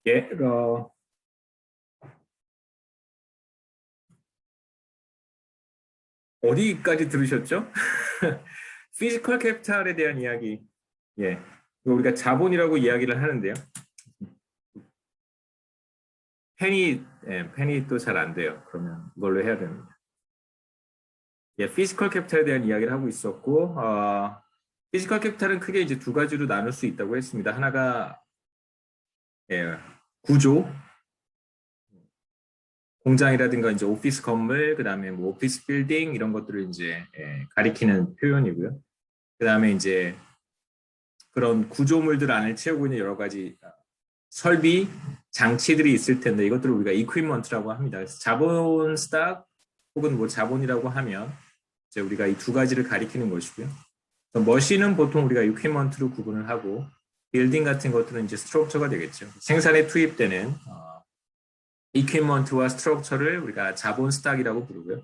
예, 어디까지 들으셨죠? 피지컬 캐피탈에 대한 이야기. 예. 우리가 자본이라고 이야기를 하는데요. 펜이 또 잘 안 돼요. 그러면 이걸로 해야 됩니다. 예, 피지컬 캐피탈에 대한 이야기를 하고 있었고, 피지컬 캐피탈은 크게 이제 두 가지로 나눌 수 있다고 했습니다. 하나가, 예, 구조, 공장이라든가 이제 오피스 건물, 그 다음에 뭐 오피스 빌딩 이런 것들을 이제 가리키는 표현이고요. 그 다음에 이제 그런 구조물들 안을 채우고 있는 여러 가지 설비, 장치들이 있을 텐데 이것들을 우리가 이퀴먼트라고 합니다. 그래서 자본 스탁 혹은 뭐 자본이라고 하면 이제 우리가 이 두 가지를 가리키는 것이고요. 머신은 보통 우리가 이퀴먼트로 구분을 하고 빌딩 같은 것들은 이제 스트럭처가 되겠죠. 생산에 투입되는 이퀴먼트와 스트럭처를 우리가 자본 스탁이라고 부르고요.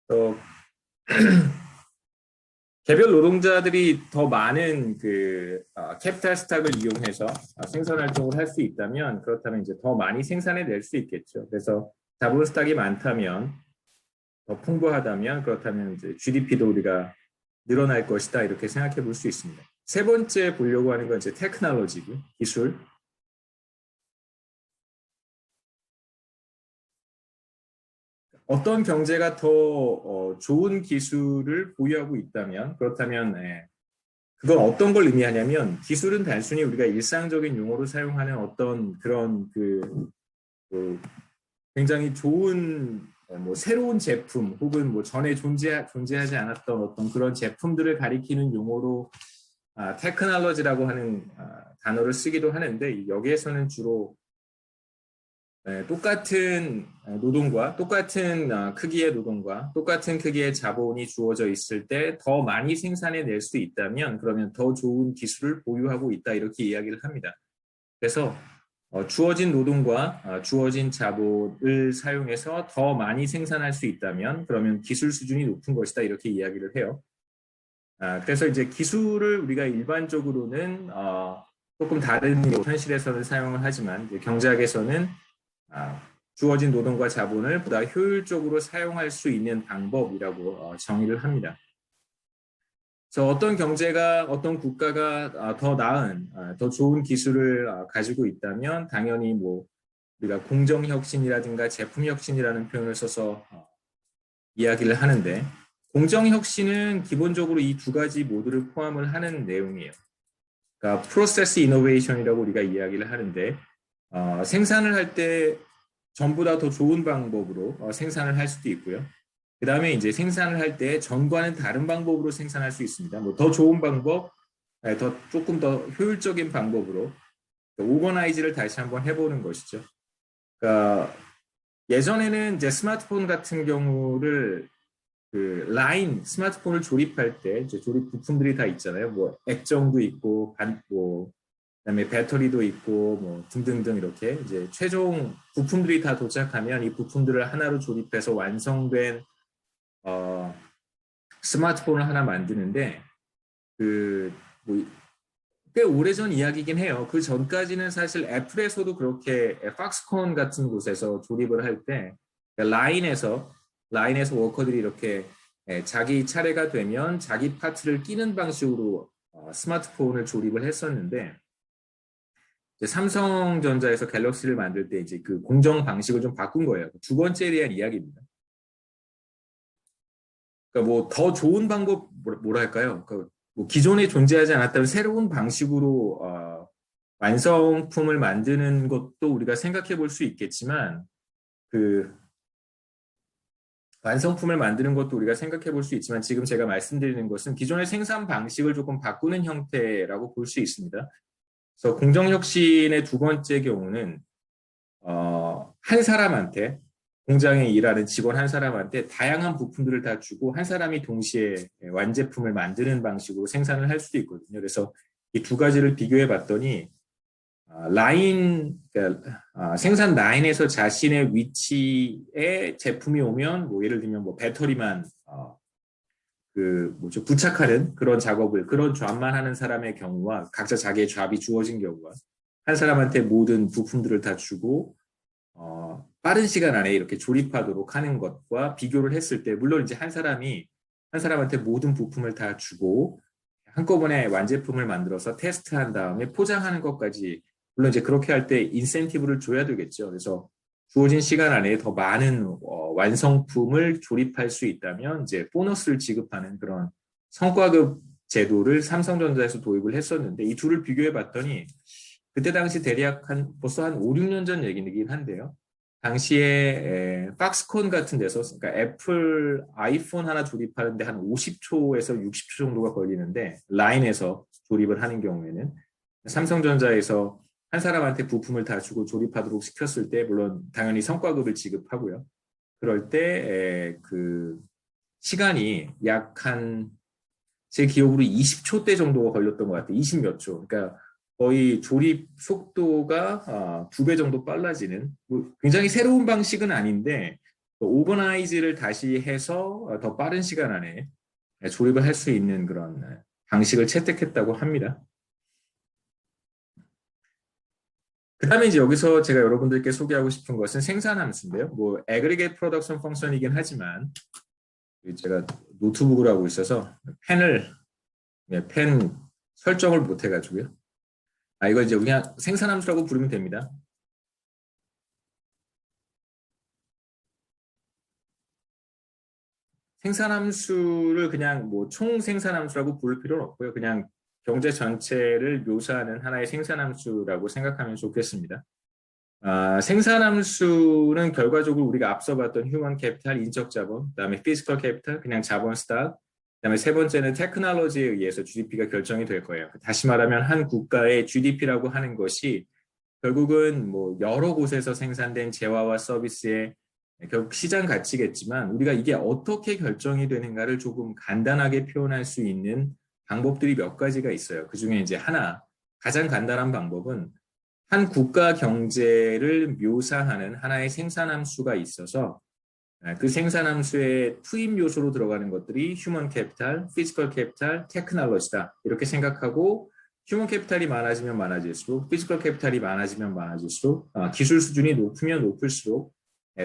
또 개별 노동자들이 더 많은 그 캐피탈 스탁을 이용해서 생산 활동을 할 수 있다면 그렇다면 이제 더 많이 생산해 낼 수 있겠죠. 그래서 자본 스탁이 많다면 더 풍부하다면 그렇다면 이제 GDP도 우리가 늘어날 것이다 이렇게 생각해 볼 수 있습니다. 세 번째 보려고 하는 건 이제 테크놀로지고 기술. 어떤 경제가 더 좋은 기술을 보유하고 있다면 그렇다면 그건 어떤 걸 의미하냐면 기술은 단순히 우리가 일상적인 용어로 사용하는 어떤 그런 그 굉장히 좋은 뭐 새로운 제품 혹은 뭐 전에 존재하지 않았던 어떤 그런 제품들을 가리키는 용어로 테크놀로지라고 하는 단어를 쓰기도 하는데 여기에서는 주로 똑같은 노동과 똑같은 크기의 노동과 똑같은 크기의 자본이 주어져 있을 때 더 많이 생산해 낼 수 있다면 그러면 더 좋은 기술을 보유하고 있다 이렇게 이야기를 합니다. 그래서 주어진 노동과 주어진 자본을 사용해서 더 많이 생산할 수 있다면 그러면 기술 수준이 높은 것이다 이렇게 이야기를 해요. 그래서 이제 기술을 우리가 일반적으로는 조금 다른 현실에서는 사용을 하지만 경제학에서는 주어진 노동과 자본을 보다 효율적으로 사용할 수 있는 방법이라고 정의를 합니다. 그래서 어떤 경제가, 어떤 국가가 더 나은, 더 좋은 기술을 가지고 있다면 당연히 뭐 우리가 공정혁신이라든가 제품혁신이라는 표현을 써서 이야기를 하는데 공정혁신은 기본적으로 이 두 가지 모두를 포함을 하는 내용이에요. 그러니까 프로세스 이노베이션이라고 우리가 이야기를 하는데 생산을 할 때 전보다 더 좋은 방법으로 생산을 할 수도 있고요. 그 다음에 이제 생산을 할 때 전과는 다른 방법으로 생산할 수 있습니다. 뭐 더 좋은 방법, 조금 더 효율적인 방법으로 오거나이즈를 다시 한번 해보는 것이죠. 그러니까 예전에는 이제 스마트폰 같은 경우를 그 라인 스마트폰을 조립할 때 이제 조립 부품들이 다 있잖아요. 뭐 액정도 있고 뭐 그다음에 배터리도 있고 뭐 등등등 이렇게 이제 최종 부품들이 다 도착하면 이 부품들을 하나로 조립해서 완성된 스마트폰을 하나 만드는데 그뭐 꽤 오래전 이야기긴 해요. 그 전까지는 사실 애플에서도 그렇게 팍스콘 같은 곳에서 조립을 할 때 라인에서 워커들이 이렇게 자기 차례가 되면 자기 파트를 끼는 방식으로 스마트폰을 조립을 했었는데 삼성전자에서 갤럭시를 만들 때 이제 그 공정 방식을 좀 바꾼 거예요. 두 번째에 대한 이야기입니다. 그러니까 뭐 더 좋은 방법 뭐랄까요? 뭐 기존에 존재하지 않았던 새로운 방식으로 완성품을 만드는 것도 우리가 생각해 볼 수 있겠지만 그 완성품을 만드는 것도 우리가 생각해 볼 수 있지만 지금 제가 말씀드리는 것은 기존의 생산 방식을 조금 바꾸는 형태라고 볼 수 있습니다. 그래서 공정혁신의 두 번째 경우는 한 사람한테 공장에 일하는 직원 한 사람한테 다양한 부품들을 다 주고 한 사람이 동시에 완제품을 만드는 방식으로 생산을 할 수도 있거든요. 그래서 이 두 가지를 비교해 봤더니 그러니까 생산 라인에서 자신의 위치에 제품이 오면 뭐 예를 들면 뭐 배터리만 부착하는 그런 작업을 그런 잡만 하는 사람의 경우와 각자 자기의 잡이 주어진 경우와 한 사람한테 모든 부품들을 다 주고 빠른 시간 안에 이렇게 조립하도록 하는 것과 비교를 했을 때 물론 이제 한 사람한테 모든 부품을 다 주고 한꺼번에 완제품을 만들어서 테스트한 다음에 포장하는 것까지 물론 이제 그렇게 할 때 인센티브를 줘야 되겠죠. 그래서 주어진 시간 안에 더 많은 완성품을 조립할 수 있다면 이제 보너스를 지급하는 그런 성과급 제도를 삼성전자에서 도입을 했었는데 이 둘을 비교해 봤더니 그때 당시 대략 벌써 한 5, 6년 전 얘기긴 한데요. 당시에 팍스콘 같은 데서 그러니까 애플 아이폰 하나 조립하는데 한 50초에서 60초 정도가 걸리는데 라인에서 조립을 하는 경우에는 삼성전자에서 한 사람한테 부품을 다 주고 조립하도록 시켰을 때 물론 당연히 성과급을 지급하고요. 그럴 때 그 시간이 약 제 기억으로 20초대 정도가 걸렸던 것 같아요. 20 몇 초. 그러니까 거의 조립 속도가 2배 정도 빨라지는 굉장히 새로운 방식은 아닌데 오버나이즈를 다시 해서 더 빠른 시간 안에 조립을 할 수 있는 그런 방식을 채택했다고 합니다. 그 다음에 이제 여기서 제가 여러분들께 소개하고 싶은 것은 생산함수인데요. 뭐 aggregate production function이긴 하지만 제가 노트북을 하고 있어서 펜 설정을 못 해가지고요. 이거 이제 그냥 생산함수라고 부르면 됩니다. 생산함수를 그냥 뭐 총 생산함수라고 부를 필요는 없고요. 그냥 경제 전체를 묘사하는 하나의 생산함수라고 생각하면 좋겠습니다. 생산함수는 결과적으로 우리가 앞서 봤던 휴먼 캐피탈, 인적 자본, 그다음에 피지컬 캐피탈, 그냥 자본 스탁, 그다음에 세 번째는 테크놀로지에 의해서 GDP가 결정이 될 거예요. 다시 말하면 한 국가의 GDP라고 하는 것이 결국은 뭐 여러 곳에서 생산된 재화와 서비스의 결국 시장 가치겠지만 우리가 이게 어떻게 결정이 되는가를 조금 간단하게 표현할 수 있는 방법들이 몇 가지가 있어요. 그중에 이제 가장 간단한 방법은 한 국가 경제를 묘사하는 하나의 생산함수가 있어서 그 생산함수의 투입 요소로 들어가는 것들이 휴먼 캐피탈, 피지컬 캐피탈, 테크놀로지다. 이렇게 생각하고 휴먼 캐피탈이 많아지면 많아질수록 피지컬 캐피탈이 많아지면 많아질수록 기술 수준이 높으면 높을수록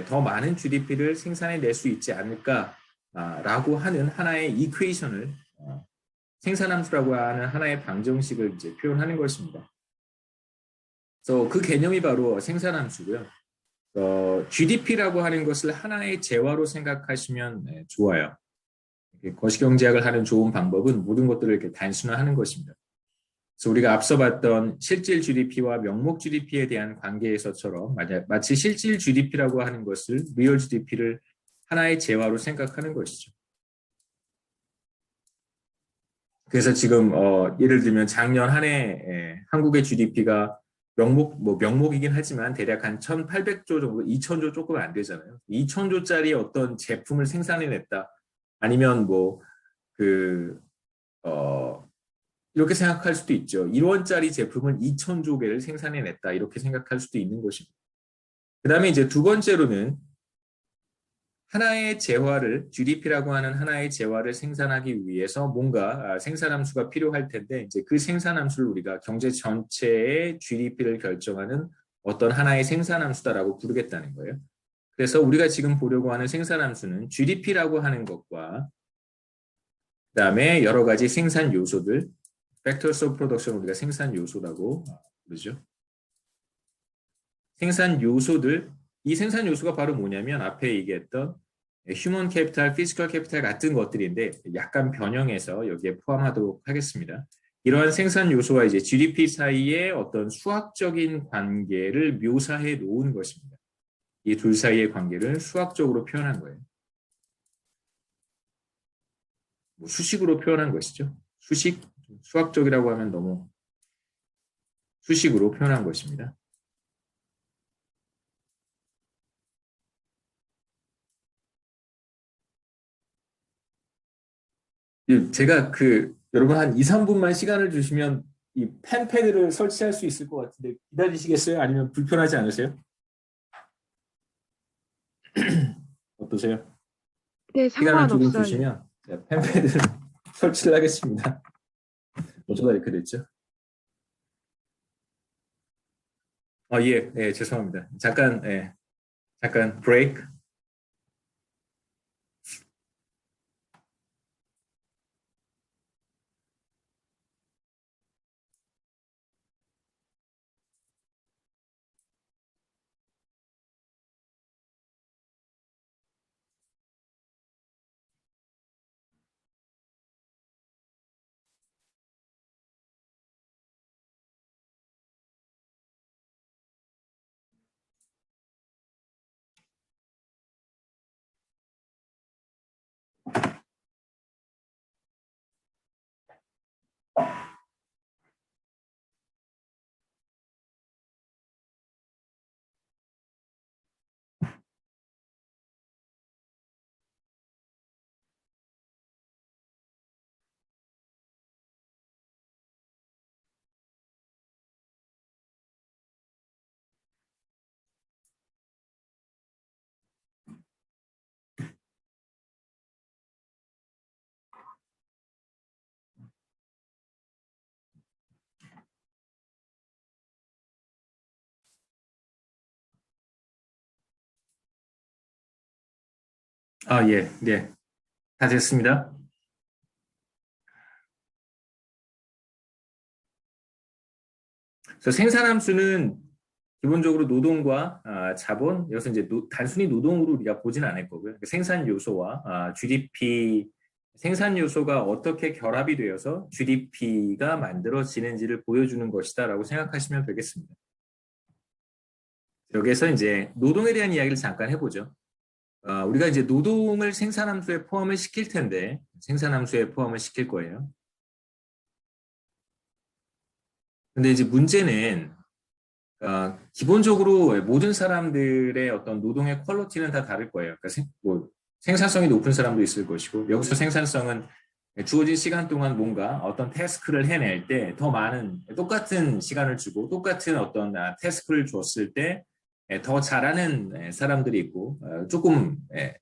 더 많은 GDP를 생산해낼 수 있지 않을까라고 하는 하나의 이퀘이션을 생산함수라고 하는 하나의 방정식을 이제 표현하는 것입니다. 그래서 그 개념이 바로 생산함수고요. GDP라고 하는 것을 하나의 재화로 생각하시면 좋아요. 거시경제학을 하는 좋은 방법은 모든 것들을 이렇게 단순화하는 것입니다. 그래서 우리가 앞서 봤던 실질 GDP와 명목 GDP에 대한 관계에서처럼 마치 실질 GDP라고 하는 것을 리얼 GDP를 하나의 재화로 생각하는 것이죠. 그래서 지금 예를 들면 작년 한 해 한국의 GDP가 명목이긴 하지만 대략 한 1,800조 정도, 2,000조 조금 안 되잖아요. 2,000조짜리 어떤 제품을 생산해냈다. 아니면 이렇게 생각할 수도 있죠. 1원짜리 제품을 2,000조 개를 생산해냈다. 이렇게 생각할 수도 있는 것입니다. 그 다음에 이제 두 번째로는 하나의 재화를 GDP라고 하는 하나의 재화를 생산하기 위해서 뭔가 생산함수가 필요할 텐데 이제 그 생산함수를 우리가 경제 전체의 GDP를 결정하는 어떤 하나의 생산함수다라고 부르겠다는 거예요. 그래서 우리가 지금 보려고 하는 생산함수는 GDP라고 하는 것과 그다음에 여러 가지 생산 요소들, Factors of Production 우리가 생산 요소라고 부르죠. 생산 요소들, 이 생산 요소가 바로 뭐냐면 앞에 얘기했던 휴먼 캐피탈, 피지컬 캐피탈 같은 것들인데 약간 변형해서 여기에 포함하도록 하겠습니다. 이러한 생산 요소와 이제 GDP 사이의 어떤 수학적인 관계를 묘사해 놓은 것입니다. 이 둘 사이의 관계를 수학적으로 표현한 거예요. 수식으로 표현한 것이죠. 수학적이라고 하면 너무 수식으로 표현한 것입니다. 제가 여러분 한 2, 3분만 시간을 주시면 이 펜패드를 설치할 수 있을 것 같은데 기다리시겠어요? 아니면 불편하지 않으세요? 어떠세요? 네, 시간을 조금 상관없어요. 주시면 자, 펜패드 설치를 하겠습니다. 어쩌다 이렇게 됐죠? 예, 예, 죄송합니다. 잠깐, 예, 잠깐 브레이크. 예, 네, 다 됐습니다. 그래서 생산함수는 기본적으로 노동과 자본, 여기서 이제 단순히 노동으로 우리가 보지는 않을 거고요. 생산 요소와 GDP, 생산 요소가 어떻게 결합이 되어서 GDP가 만들어지는지를 보여주는 것이다라고 생각하시면 되겠습니다. 여기서 이제 노동에 대한 이야기를 잠깐 해보죠. 우리가 이제 노동을 생산함수에 포함을 시킬 텐데, 생산함수에 포함을 시킬 거예요. 근데 이제 문제는 기본적으로 모든 사람들의 어떤 노동의 퀄리티는 다 다를 거예요. 그러니까 뭐 생산성이 높은 사람도 있을 것이고, 여기서 생산성은 주어진 시간 동안 뭔가 어떤 태스크를 해낼 때 더 많은, 똑같은 시간을 주고 똑같은 어떤 태스크를 줬을 때 더 잘하는 사람들이 있고, 조금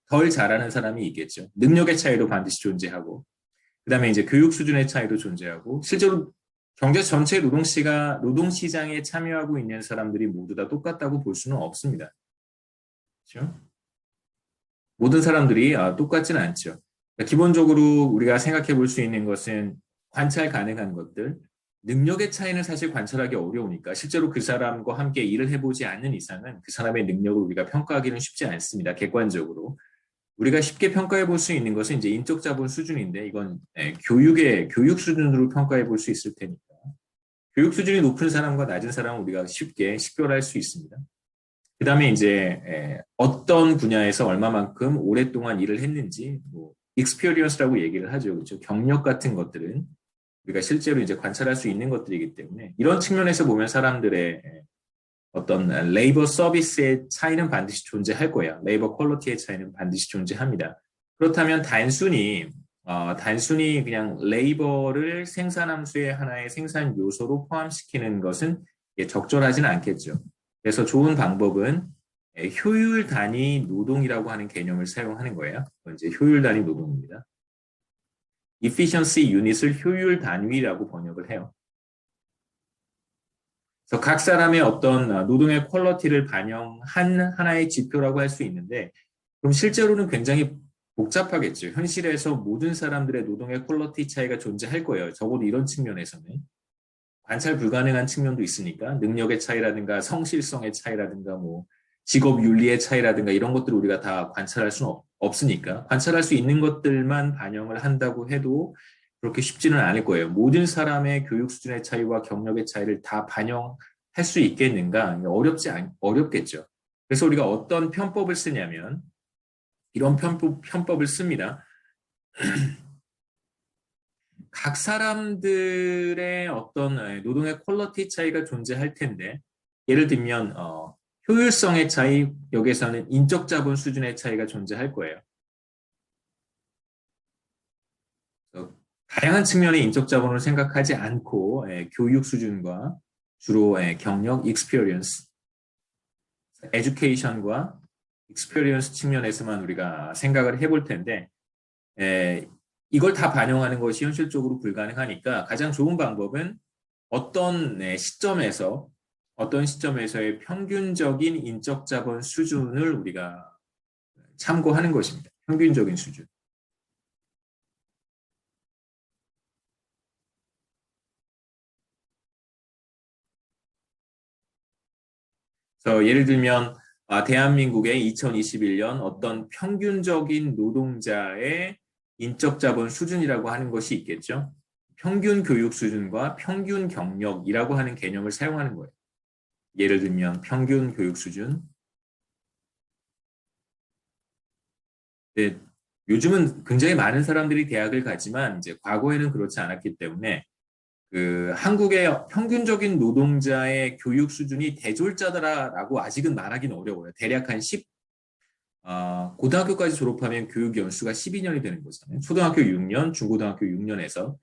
덜 잘하는 사람이 있겠죠. 능력의 차이도 반드시 존재하고, 그 다음에 이제 교육 수준의 차이도 존재하고, 실제로 경제 전체 노동시장에 참여하고 있는 사람들이 모두 다 똑같다고 볼 수는 없습니다. 그렇죠? 모든 사람들이 똑같지는 않죠. 그러니까 기본적으로 우리가 생각해 볼 수 있는 것은 관찰 가능한 것들, 능력의 차이는 사실 관찰하기 어려우니까 실제로 그 사람과 함께 일을 해보지 않는 이상은 그 사람의 능력을 우리가 평가하기는 쉽지 않습니다. 객관적으로. 우리가 쉽게 평가해 볼 수 있는 것은 이제 인적 자본 수준인데 이건 교육 수준으로 평가해 볼 수 있을 테니까. 교육 수준이 높은 사람과 낮은 사람은 우리가 쉽게 식별할 수 있습니다. 그 다음에 이제 어떤 분야에서 얼마만큼 오랫동안 일을 했는지, 뭐 experience라고 얘기를 하죠. 그렇죠? 경력 같은 것들은 우리가 실제로 이제 관찰할 수 있는 것들이기 때문에 이런 측면에서 보면 사람들의 어떤 레이버 서비스의 차이는 반드시 존재할 거예요. 레이버 퀄리티의 차이는 반드시 존재합니다. 그렇다면 단순히 그냥 레이버를 생산함수의 하나의 생산 요소로 포함시키는 것은 적절하지는 않겠죠. 그래서 좋은 방법은 효율 단위 노동이라고 하는 개념을 사용하는 거예요. 이제 효율 단위 노동입니다. efficiency unit을 효율 단위라고 번역을 해요. 그래서 각 사람의 어떤 노동의 퀄리티를 반영한 하나의 지표라고 할 수 있는데, 그럼 실제로는 굉장히 복잡하겠죠. 현실에서 모든 사람들의 노동의 퀄리티 차이가 존재할 거예요. 적어도 이런 측면에서는. 관찰 불가능한 측면도 있으니까 능력의 차이라든가 성실성의 차이라든가 뭐 직업 윤리의 차이라든가 이런 것들을 우리가 다 관찰할 수는 없으니까 관찰할 수 있는 것들만 반영을 한다고 해도 그렇게 쉽지는 않을 거예요. 모든 사람의 교육 수준의 차이와 경력의 차이를 다 반영할 수 있겠는가? 어렵겠죠. 그래서 우리가 어떤 편법을 쓰냐면 이런 편법을 씁니다. 각 사람들의 어떤 노동의 퀄리티 차이가 존재할 텐데, 예를 들면 효율성의 차이, 여기서는 인적 자본 수준의 차이가 존재할 거예요. 다양한 측면의 인적 자본을 생각하지 않고 교육 수준과 주로 경력, experience, education과 experience 측면에서만 우리가 생각을 해볼 텐데, 이걸 다 반영하는 것이 현실적으로 불가능하니까 가장 좋은 방법은 어떤 시점에서 어떤 시점에서의 평균적인 인적 자본 수준을 우리가 참고하는 것입니다. 평균적인 수준. 그래서 예를 들면 대한민국의 2021년 어떤 평균적인 노동자의 인적 자본 수준이라고 하는 것이 있겠죠. 평균 교육 수준과 평균 경력이라고 하는 개념을 사용하는 거예요. 예를 들면 평균 교육 수준. 네, 요즘은 굉장히 많은 사람들이 대학을 가지만 이제 과거에는 그렇지 않았기 때문에 그 한국의 평균적인 노동자의 교육 수준이 대졸자다라고 아직은 말하기는 어려워요. 대략 한 10, 고등학교까지 졸업하면 교육 연수가 12년이 되는 거잖아요. 초등학교 6년, 중고등학교 6년에서.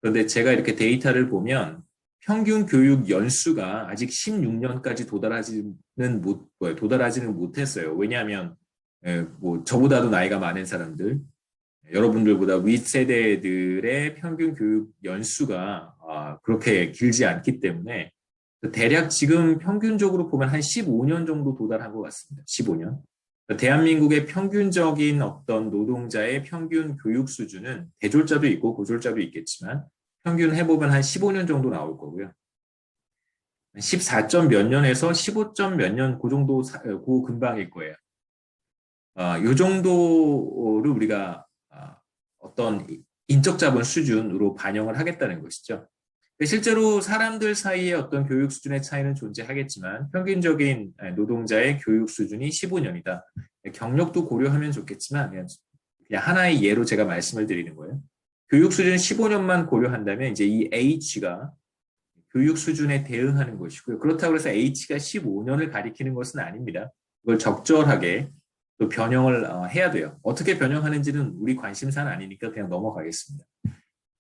그런데 제가 이렇게 데이터를 보면 평균 교육 연수가 아직 16년까지 도달하지는 못했어요. 왜냐하면 뭐 저보다도 나이가 많은 사람들, 여러분들보다 윗세대들의 평균 교육 연수가 그렇게 길지 않기 때문에 대략 지금 평균적으로 보면 한 15년 정도 도달한 것 같습니다. 15년. 대한민국의 평균적인 어떤 노동자의 평균 교육 수준은 대졸자도 있고 고졸자도 있겠지만 평균 해보면 한 15년 정도 나올 거고요. 14점 몇 년에서 15점 몇 년 그 정도 그 근방일 거예요. 이 정도를 우리가 어떤 인적 자본 수준으로 반영을 하겠다는 것이죠. 실제로 사람들 사이에 어떤 교육 수준의 차이는 존재하겠지만 평균적인 노동자의 교육 수준이 15년이다. 경력도 고려하면 좋겠지만 그냥 하나의 예로 제가 말씀을 드리는 거예요. 교육 수준 15년만 고려한다면 이제 이 H가 교육 수준에 대응하는 것이고요. 그렇다고 해서 H가 15년을 가리키는 것은 아닙니다. 그걸 적절하게 또 변형을 해야 돼요. 어떻게 변형하는지는 우리 관심사는 아니니까 그냥 넘어가겠습니다.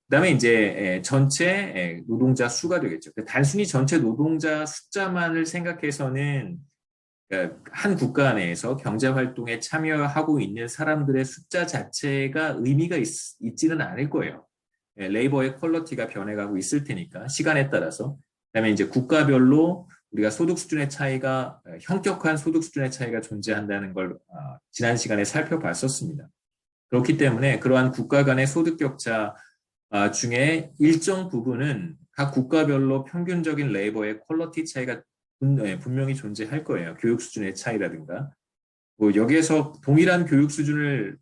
그다음에 이제 전체 노동자 수가 되겠죠. 단순히 전체 노동자 숫자만을 생각해서는 한 국가 내에서 경제 활동에 참여하고 있는 사람들의 숫자 자체가 의미가 있지는 않을 거예요. 레이버의 퀄리티가 변해가고 있을 테니까 시간에 따라서. 그다음에 이제 국가별로 우리가 소득 수준의 차이가 현격한 소득 수준의 차이가 존재한다는 걸 지난 시간에 살펴봤었습니다. 그렇기 때문에 그러한 국가 간의 소득 격차 중에 일정 부분은 각 국가별로 평균적인 레이버의 퀄리티 차이가 분명히 존재할 거예요. 교육 수준의 차이라든가. 뭐 여기에서 동일한 교육 수준을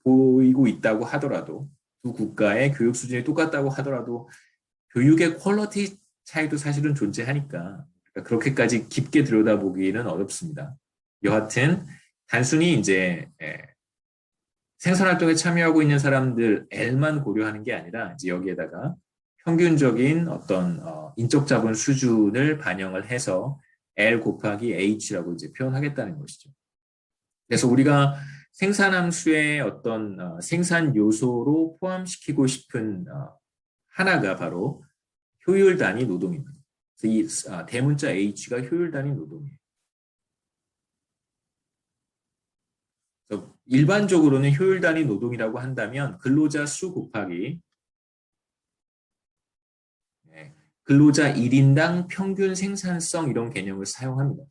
보이고 있다고 하더라도 두 국가의 교육 수준이 똑같다고 하더라도 교육의 퀄리티 차이도 사실은 존재하니까 그렇게까지 깊게 들여다보기는 어렵습니다. 여하튼 단순히 이제 생산활동에 참여하고 있는 사람들 L만 고려하는 게 아니라 이제 여기에다가 평균적인 어떤 인적 자본 수준을 반영을 해서 L 곱하기 H라고 이제 표현하겠다는 것이죠. 그래서 우리가 생산함수의 어떤 생산 요소로 포함시키고 싶은 하나가 바로 효율 단위 노동입니다. 그래서 이 대문자 H가 효율 단위 노동이에요. 그래서 일반적으로는 효율 단위 노동이라고 한다면 근로자 수 곱하기 근로자 1인당 평균 생산성 이런 개념을 사용합니다.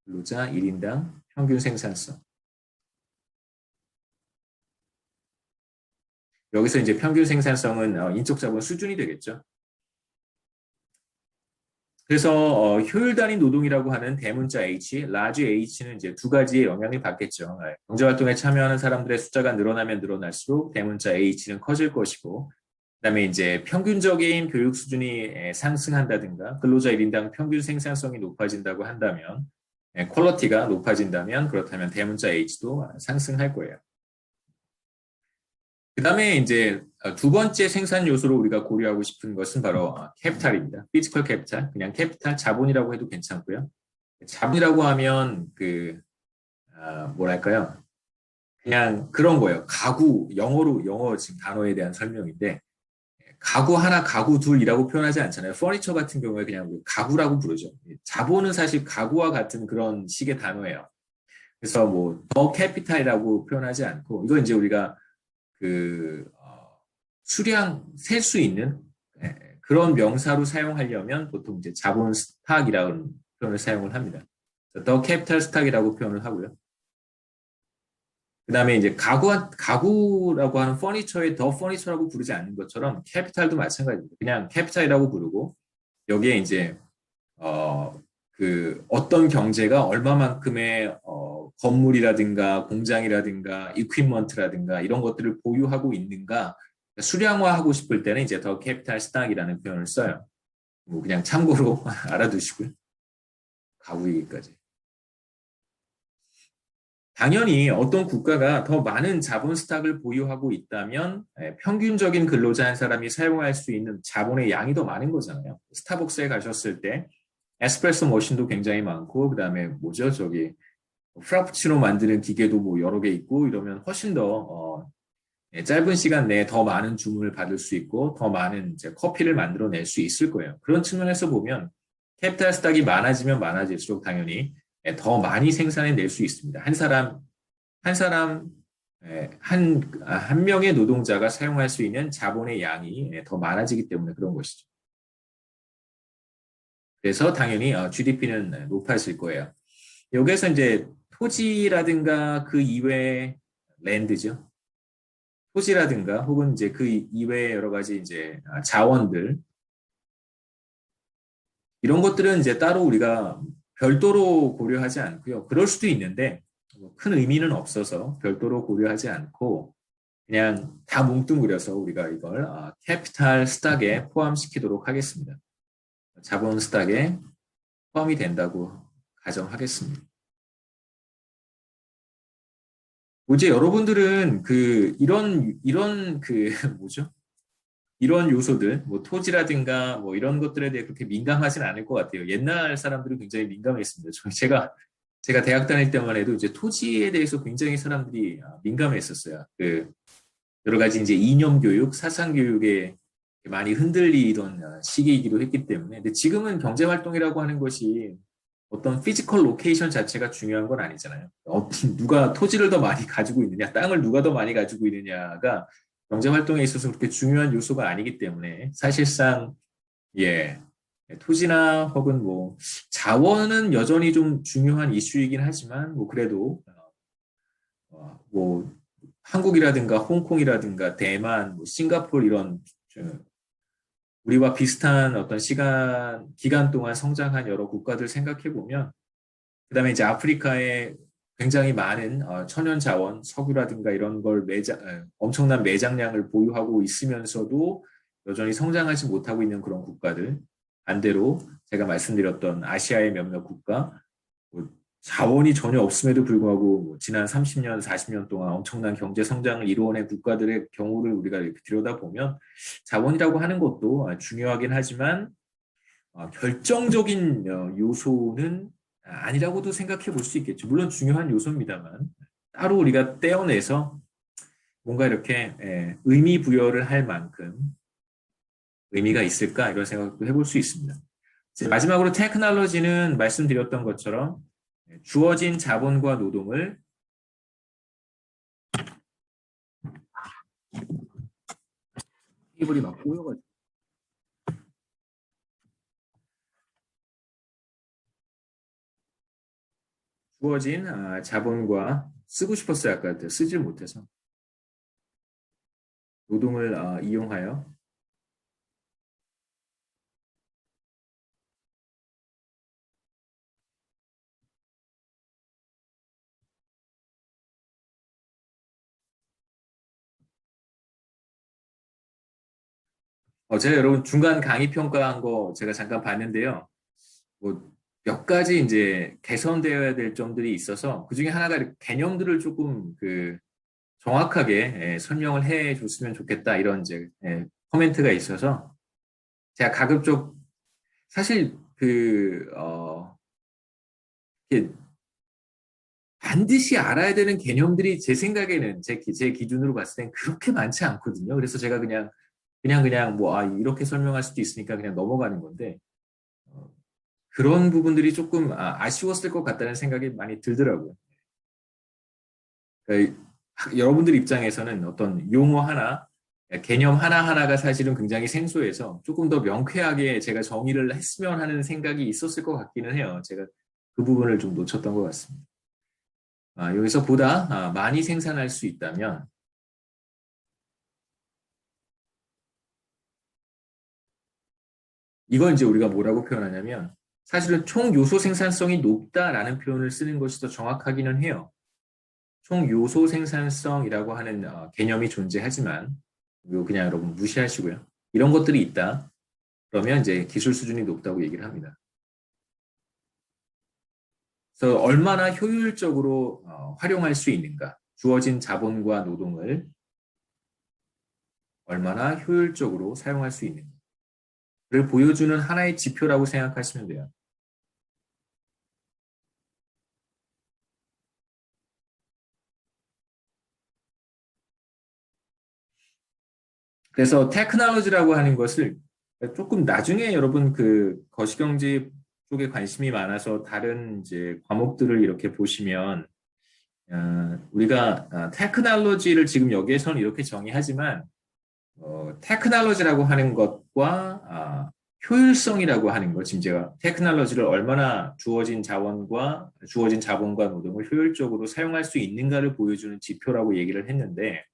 근로자 1인당 평균 생산성. 여기서 이제 평균 생산성은 인적 자본 수준이 되겠죠. 그래서 효율 단위 노동이라고 하는 대문자 H, large H는 이제 두 가지의 영향을 받겠죠. 경제활동에 참여하는 사람들의 숫자가 늘어나면 늘어날수록 대문자 H는 커질 것이고, 그다음에 이제 평균적인 교육 수준이 상승한다든가 근로자 1인당 평균 생산성이 높아진다고 한다면, 퀄리티가 높아진다면 그렇다면 대문자 H도 상승할 거예요. 그 다음에 이제 두 번째 생산 요소로 우리가 고려하고 싶은 것은 바로 캐피탈입니다. 피지컬 캐피탈, 그냥 캐피탈, 자본이라고 해도 괜찮고요. 자본이라고 하면 뭐랄까요? 그냥 그런 거예요. 가구, 영어 지금 단어에 대한 설명인데 가구 하나, 가구 둘이라고 표현하지 않잖아요. 퍼니처 같은 경우에 그냥 가구라고 부르죠. 자본은 사실 가구와 같은 그런 식의 단어예요. 그래서 뭐 더 캐피탈이라고 표현하지 않고 이거 이제 우리가 그 수량 셀 수 있는 그런 명사로 사용하려면 보통 이제 자본 스탁이라는 표현을 사용을 합니다. 더 캐피탈 스탁이라고 표현을 하고요. 그 다음에 이제 가구라고 하는 퍼니처에 더 퍼니처라고 부르지 않는 것처럼 캐피탈도 마찬가지입니다. 그냥 캐피탈이라고 부르고 여기에 이제 어떤 경제가 얼마만큼의 건물이라든가 공장이라든가 이퀴먼트라든가 이런 것들을 보유하고 있는가 수량화하고 싶을 때는 이제 더 캐피탈 스탁이라는 표현을 써요. 뭐 그냥 참고로 알아두시고요. 가구 얘기까지. 당연히 어떤 국가가 더 많은 자본 스탁을 보유하고 있다면 평균적인 근로자 한 사람이 사용할 수 있는 자본의 양이 더 많은 거잖아요. 스타벅스에 가셨을 때 에스프레소 머신도 굉장히 많고 그다음에 뭐죠? 저기 프라푸치노 만드는 기계도 뭐 여러 개 있고 이러면 훨씬 더 짧은 시간 내에 더 많은 주문을 받을 수 있고 더 많은 이제 커피를 만들어낼 수 있을 거예요. 그런 측면에서 보면 캐피탈 스탁이 많아지면 많아질수록 당연히 더 많이 생산해낼 수 있습니다. 한 명의 노동자가 사용할 수 있는 자본의 양이 더 많아지기 때문에 그런 것이죠. 그래서 당연히 GDP는 높아질 거예요. 여기에서 이제 토지라든가 그 이외의 랜드죠. 토지라든가 혹은 이제 그 이외의 여러 가지 이제 자원들 이런 것들은 이제 따로 우리가 별도로 고려하지 않고요. 그럴 수도 있는데 큰 의미는 없어서 별도로 고려하지 않고 그냥 다 뭉뚱그려서 우리가 이걸 캐피탈 스탁에 포함시키도록 하겠습니다. 자본 스탁에 포함이 된다고 가정하겠습니다. 이제 여러분들은 이런 뭐죠? 이런 요소들, 뭐 토지라든가 뭐 이런 것들에 대해 그렇게 민감하진 않을 것 같아요. 옛날 사람들은 굉장히 민감했습니다. 제가 대학 다닐 때만 해도 이제 토지에 대해서 굉장히 사람들이 민감했었어요. 여러 가지 이제 이념 교육, 사상 교육에 많이 흔들리던 시기이기도 했기 때문에. 근데 지금은 경제 활동이라고 하는 것이 어떤 피지컬 로케이션 자체가 중요한 건 아니잖아요. 누가 토지를 더 많이 가지고 있느냐, 땅을 누가 더 많이 가지고 있느냐가 경제 활동에 있어서 그렇게 중요한 요소가 아니기 때문에 사실상 예 토지나 혹은 뭐 자원은 여전히 좀 중요한 이슈이긴 하지만 뭐 그래도 뭐 한국이라든가 홍콩이라든가 대만, 뭐 싱가포르 이런 우리와 비슷한 어떤 기간 동안 성장한 여러 국가들 생각해 보면 그다음에 이제 아프리카에 굉장히 많은 천연 자원, 석유라든가 이런 걸 엄청난 매장량을 보유하고 있으면서도 여전히 성장하지 못하고 있는 그런 국가들. 반대로 제가 말씀드렸던 아시아의 몇몇 국가, 뭐 자원이 전혀 없음에도 불구하고 뭐 지난 30년, 40년 동안 엄청난 경제 성장을 이루어낸 국가들의 경우를 우리가 이렇게 들여다보면 자원이라고 하는 것도 중요하긴 하지만 결정적인 요소는 아니라고도 생각해 볼 수 있겠죠. 물론 중요한 요소입니다만 따로 우리가 떼어내서 뭔가 이렇게 의미 부여를 할 만큼 의미가 있을까 이런 생각도 해볼 수 있습니다. 마지막으로 테크놀로지는 말씀드렸던 것처럼 주어진 자본과 노동을 테이블이 막 꼬여가지고 주어진 자본과 쓰고 싶었어요. 아까 쓰질 못해서 노동을 이용하여 제가 여러분 중간 강의 평가한 거 제가 잠깐 봤는데요. 뭐 몇 가지 이제 개선되어야 될 점들이 있어서 그 중에 하나가 개념들을 조금 정확하게 설명을 해 줬으면 좋겠다 이런 이제 코멘트가 있어서 제가 가급적 사실 이게 반드시 알아야 되는 개념들이 제 생각에는 제 기준으로 봤을 땐 그렇게 많지 않거든요. 그래서 제가 그냥 뭐 이렇게 설명할 수도 있으니까 그냥 넘어가는 건데 그런 부분들이 조금 아쉬웠을 것 같다는 생각이 많이 들더라고요. 그러니까 여러분들 입장에서는 어떤 용어 하나, 개념 하나하나가 사실은 굉장히 생소해서 조금 더 명쾌하게 제가 정의를 했으면 하는 생각이 있었을 것 같기는 해요. 제가 그 부분을 좀 놓쳤던 것 같습니다. 여기서 보다 많이 생산할 수 있다면 이걸 이제 우리가 뭐라고 표현하냐면 사실은 총 요소 생산성이 높다라는 표현을 쓰는 것이 더 정확하기는 해요. 총 요소 생산성이라고 하는 개념이 존재하지만 이거 그냥 여러분 무시하시고요. 이런 것들이 있다. 그러면 이제 기술 수준이 높다고 얘기를 합니다. 그래서 얼마나 효율적으로 활용할 수 있는가, 주어진 자본과 노동을 얼마나 효율적으로 사용할 수 있는가를 보여주는 하나의 지표라고 생각하시면 돼요. 그래서 테크놀로지라고 하는 것을 조금 나중에 여러분 그 거시경제 쪽에 관심이 많아서 다른 이제 과목들을 이렇게 보시면 우리가 테크놀로지를 지금 여기에서는 이렇게 정의하지만 테크놀로지라고 하는 것과 효율성이라고 하는 것, 지금 제가 테크놀로지를 얼마나 주어진 자원과 주어진 자본과 노동을 효율적으로 사용할 수 있는가를 보여주는 지표라고 얘기를 했는데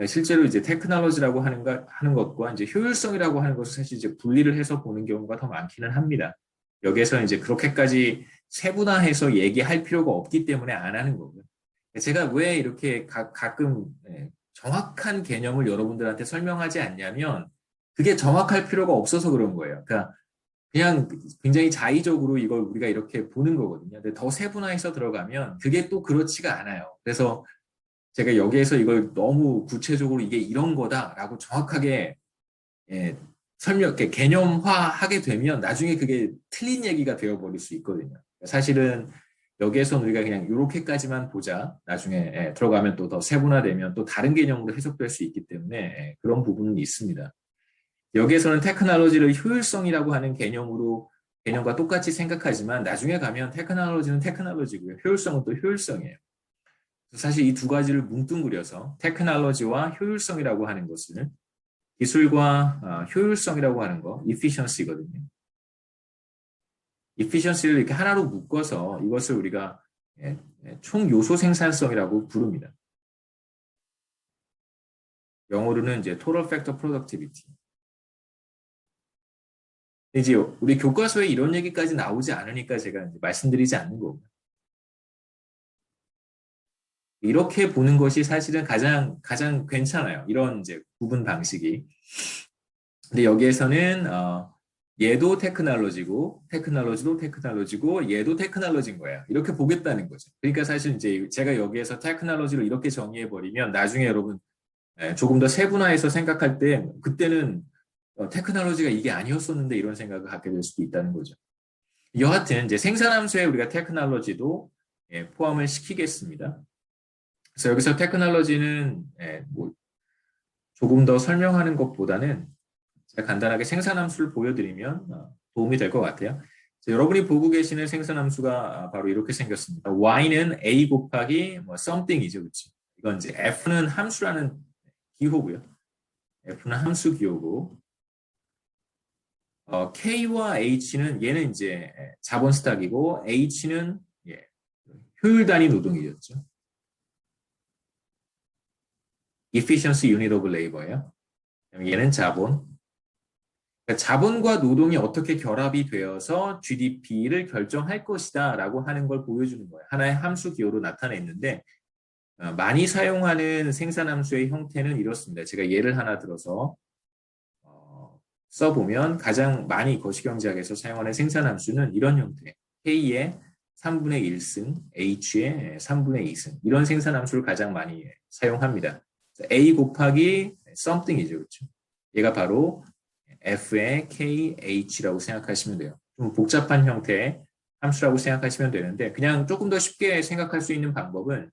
실제로 이제 테크놀로지라고 하는 것과 이제 효율성이라고 하는 것을 사실 이제 분리를 해서 보는 경우가 더 많기는 합니다. 여기에서 이제 그렇게까지 세분화해서 얘기할 필요가 없기 때문에 안 하는 거고요. 제가 왜 이렇게 가끔 정확한 개념을 여러분들한테 설명하지 않냐면 그게 정확할 필요가 없어서 그런 거예요. 그러니까 그냥 굉장히 자의적으로 이걸 우리가 이렇게 보는 거거든요. 근데 더 세분화해서 들어가면 그게 또 그렇지가 않아요. 그래서 제가 여기에서 이걸 너무 구체적으로 이게 이런 거다라고 정확하게 예, 개념화하게 되면 나중에 그게 틀린 얘기가 되어버릴 수 있거든요. 사실은 여기에서는 우리가 그냥 이렇게까지만 보자. 나중에 들어가면 또 더 세분화되면 또 다른 개념으로 해석될 수 있기 때문에 그런 부분은 있습니다. 여기에서는 테크놀로지를 효율성이라고 하는 개념과 똑같이 생각하지만 나중에 가면 테크놀로지는 테크놀로지고요. 효율성은 또 효율성이에요. 사실 이 두 가지를 뭉뚱그려서 테크놀로지와 효율성이라고 하는 것을 기술과 효율성이라고 하는 거, efficiency거든요. efficiency를 이렇게 하나로 묶어서 이것을 우리가 총 요소 생산성이라고 부릅니다. 영어로는 이제 total factor productivity. 이제 우리 교과서에 이런 얘기까지 나오지 않으니까 제가 이제 말씀드리지 않는 거고요. 이렇게 보는 것이 사실은 가장 괜찮아요. 이런 이제 구분 방식이. 근데 여기에서는 얘도 테크놀로지고 테크놀로지도 테크놀로지고 얘도 테크놀로지인 거예요. 이렇게 보겠다는 거죠. 그러니까 사실 이제 제가 여기에서 테크놀로지를 이렇게 정의해 버리면 나중에 여러분 조금 더 세분화해서 생각할 때 그때는 테크놀로지가 이게 아니었었는데 이런 생각을 갖게 될 수도 있다는 거죠. 여하튼 이제 생산함수에 우리가 테크놀로지도 포함을 시키겠습니다. 그래서 여기서 테크놀로지는 뭐 조금 더 설명하는 것보다는 제가 간단하게 생산함수를 보여드리면 도움이 될 것 같아요. 여러분이 보고 계시는 생산함수가 바로 이렇게 생겼습니다. y는 a 곱하기 뭐 something이죠, 그렇죠? 이건 이제 f는 함수라는 기호고요. f는 함수 기호고 k와 h는 얘는 이제 자본 스탁이고 h는 효율 단위 노동이었죠. efficiency unit of labor예요. 얘는 자본. 그러니까 자본과 노동이 어떻게 결합이 되어서 GDP를 결정할 것이다 라고 하는 걸 보여주는 거예요. 하나의 함수 기호로 나타냈는데 많이 사용하는 생산함수의 형태는 이렇습니다. 제가 예를 하나 들어서 써보면 가장 많이 거시경제학에서 사용하는 생산함수는 이런 형태. K의 3분의 1승, H의 3분의 2승 이런 생산함수를 가장 많이 사용합니다. A 곱하기 something이죠. 그렇죠? 얘가 바로 F의 KH라고 생각하시면 돼요. 좀 복잡한 형태의 함수라고 생각하시면 되는데 그냥 조금 더 쉽게 생각할 수 있는 방법은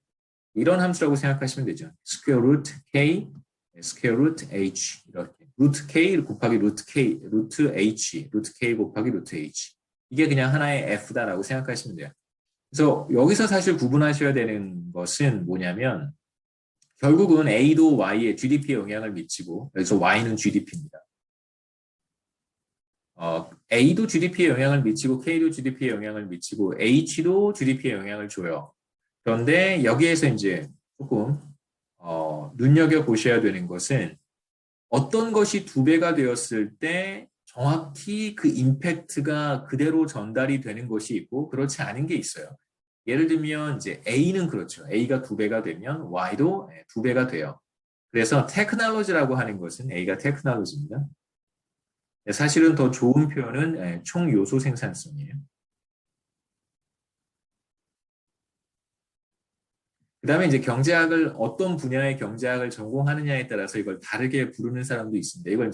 이런 함수라고 생각하시면 되죠. square root K, square root H 이렇게 루트 K 곱하기 루트 K, 루트 H, 루트 K 곱하기 루트 H 이게 그냥 하나의 F다라고 생각하시면 돼요. 그래서 여기서 사실 구분하셔야 되는 것은 뭐냐면 결국은 A도 Y의 GDP에 영향을 미치고, 그래서 Y는 GDP입니다. A도 GDP에 영향을 미치고, K도 GDP에 영향을 미치고, H도 GDP에 영향을 줘요. 그런데 여기에서 이제 조금 눈여겨 보셔야 되는 것은 어떤 것이 두 배가 되었을 때 정확히 그 임팩트가 그대로 전달이 되는 것이 있고 그렇지 않은 게 있어요. 예를 들면 이제 A는 그렇죠. A가 두 배가 되면 Y도 두 배가 돼요. 그래서 테크놀로지라고 하는 것은 A가 테크놀로지입니다. 사실은 더 좋은 표현은 총 요소 생산성이에요. 그다음에 이제 경제학을 어떤 분야의 경제학을 전공하느냐에 따라서 이걸 다르게 부르는 사람도 있습니다. 이걸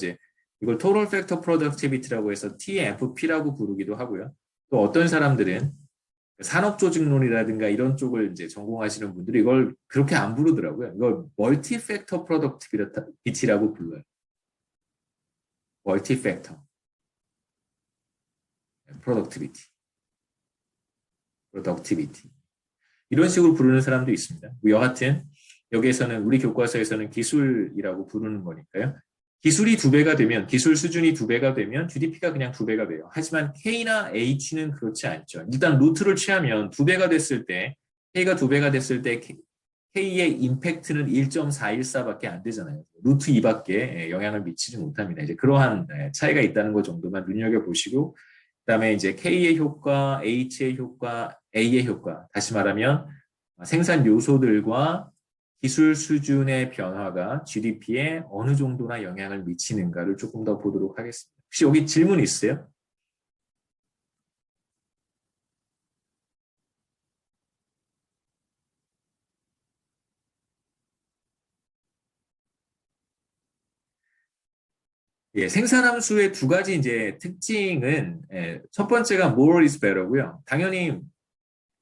Total Factor Productivity라고 해서 TFP라고 부르기도 하고요. 또 어떤 사람들은 산업조직론이라든가 이런 쪽을 이제 전공하시는 분들이 이걸 그렇게 안 부르더라고요. 이걸 Multi-Factor Productivity라고 불러요. Multi-Factor Productivity. 이런 식으로 부르는 사람도 있습니다. 여하튼 여기에서는 우리 교과서에서는 기술이라고 부르는 거니까요. 기술이 두 배가 되면 기술 수준이 두 배가 되면 GDP가 그냥 두 배가 돼요. 하지만 K나 H는 그렇지 않죠. 일단 루트를 취하면 두 배가 됐을 때 K가 두 배가 됐을 때 K의 임팩트는 1.414밖에 안 되잖아요. 루트 2밖에 영향을 미치지 못합니다. 이제 그러한 차이가 있다는 것 정도만 눈여겨보시고 그다음에 이제 K의 효과, H의 효과, A의 효과. 다시 말하면 생산 요소들과 기술 수준의 변화가 GDP에 어느 정도나 영향을 미치는가를 조금 더 보도록 하겠습니다. 혹시 여기 질문 있으세요? 예, 생산함수의 두 가지 이제 특징은 첫 번째가 more is better고요. 당연히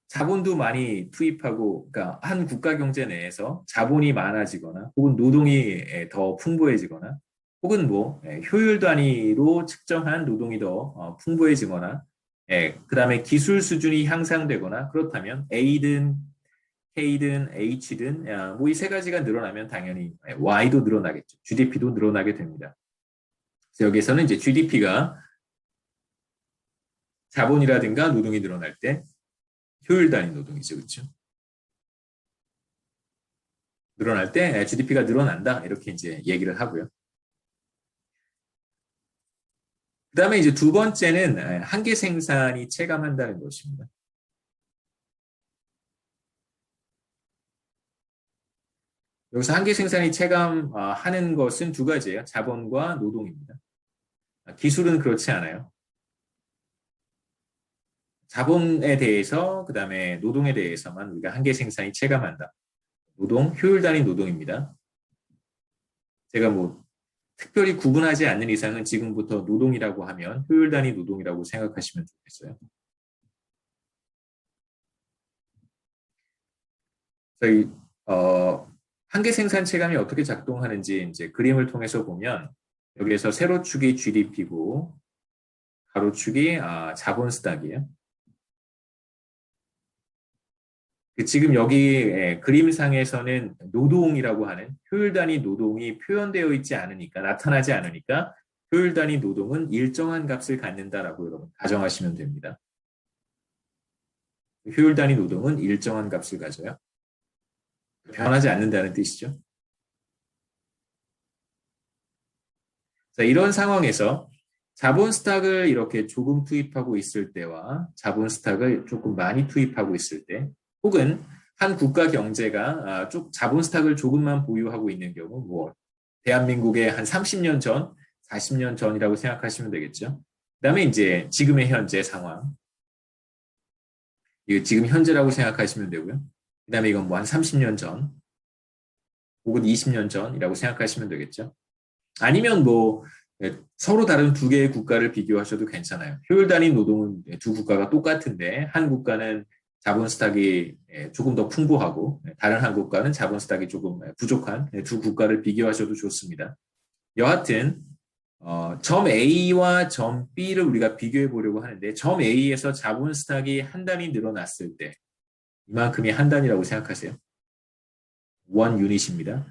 자본도 많이 투입하고, 그러니까 한 국가 경제 내에서 자본이 많아지거나, 혹은 노동이 더 풍부해지거나, 혹은 뭐 효율 단위로 측정한 노동이 더 풍부해지거나, 그 다음에 기술 수준이 향상되거나 그렇다면 A든 K든 H든 뭐 이 세 가지가 늘어나면 당연히 Y도 늘어나겠죠. GDP도 늘어나게 됩니다. 그래서 여기에서는 이제 GDP가 자본이라든가 노동이 늘어날 때 효율 단위 노동이죠, 그렇죠? 늘어날 때 GDP가 늘어난다 이렇게 이제 얘기를 하고요. 그다음에 이제 두 번째는 한계 생산이 체감한다는 것입니다. 여기서 한계 생산이 체감하는 것은 두 가지예요. 자본과 노동입니다. 기술은 그렇지 않아요. 자본에 대해서 그다음에 노동에 대해서만 우리가 한계 생산이 체감한다. 노동, 효율 단위 노동입니다. 제가 뭐 특별히 구분하지 않는 이상은 지금부터 노동이라고 하면 효율 단위 노동이라고 생각하시면 좋겠어요. 저희 한계 생산 체감이 어떻게 작동하는지 이제 그림을 통해서 보면 여기에서 세로축이 GDP고 가로축이 자본 스탁이에요. 지금 여기 그림상에서는 노동이라고 하는 효율 단위 노동이 표현되어 있지 않으니까 나타나지 않으니까 효율 단위 노동은 일정한 값을 갖는다라고 여러분 가정하시면 됩니다. 효율 단위 노동은 일정한 값을 가져요. 변하지 않는다는 뜻이죠. 자, 이런 상황에서 자본 스탁을 이렇게 조금 투입하고 있을 때와 자본 스탁을 조금 많이 투입하고 있을 때 혹은 한 국가 경제가 자본 스탁을 조금만 보유하고 있는 경우 뭐 대한민국의 한 30년 전, 40년 전이라고 생각하시면 되겠죠. 그다음에 이제 지금의 현재 상황. 이거 지금 현재라고 생각하시면 되고요. 그다음에 이건 뭐 한 30년 전 혹은 20년 전이라고 생각하시면 되겠죠. 아니면 뭐 서로 다른 두 개의 국가를 비교하셔도 괜찮아요. 효율 단위 노동은 두 국가가 똑같은데 한 국가는 자본 스탁이 조금 더 풍부하고 다른 한 국가는 자본 스탁이 조금 부족한 두 국가를 비교하셔도 좋습니다. 여하튼 점 A와 점 B를 우리가 비교해 보려고 하는데 점 A에서 자본 스탁이 한 단위 늘어났을 때 이만큼이 한 단위라고 생각하세요. 원 유닛입니다.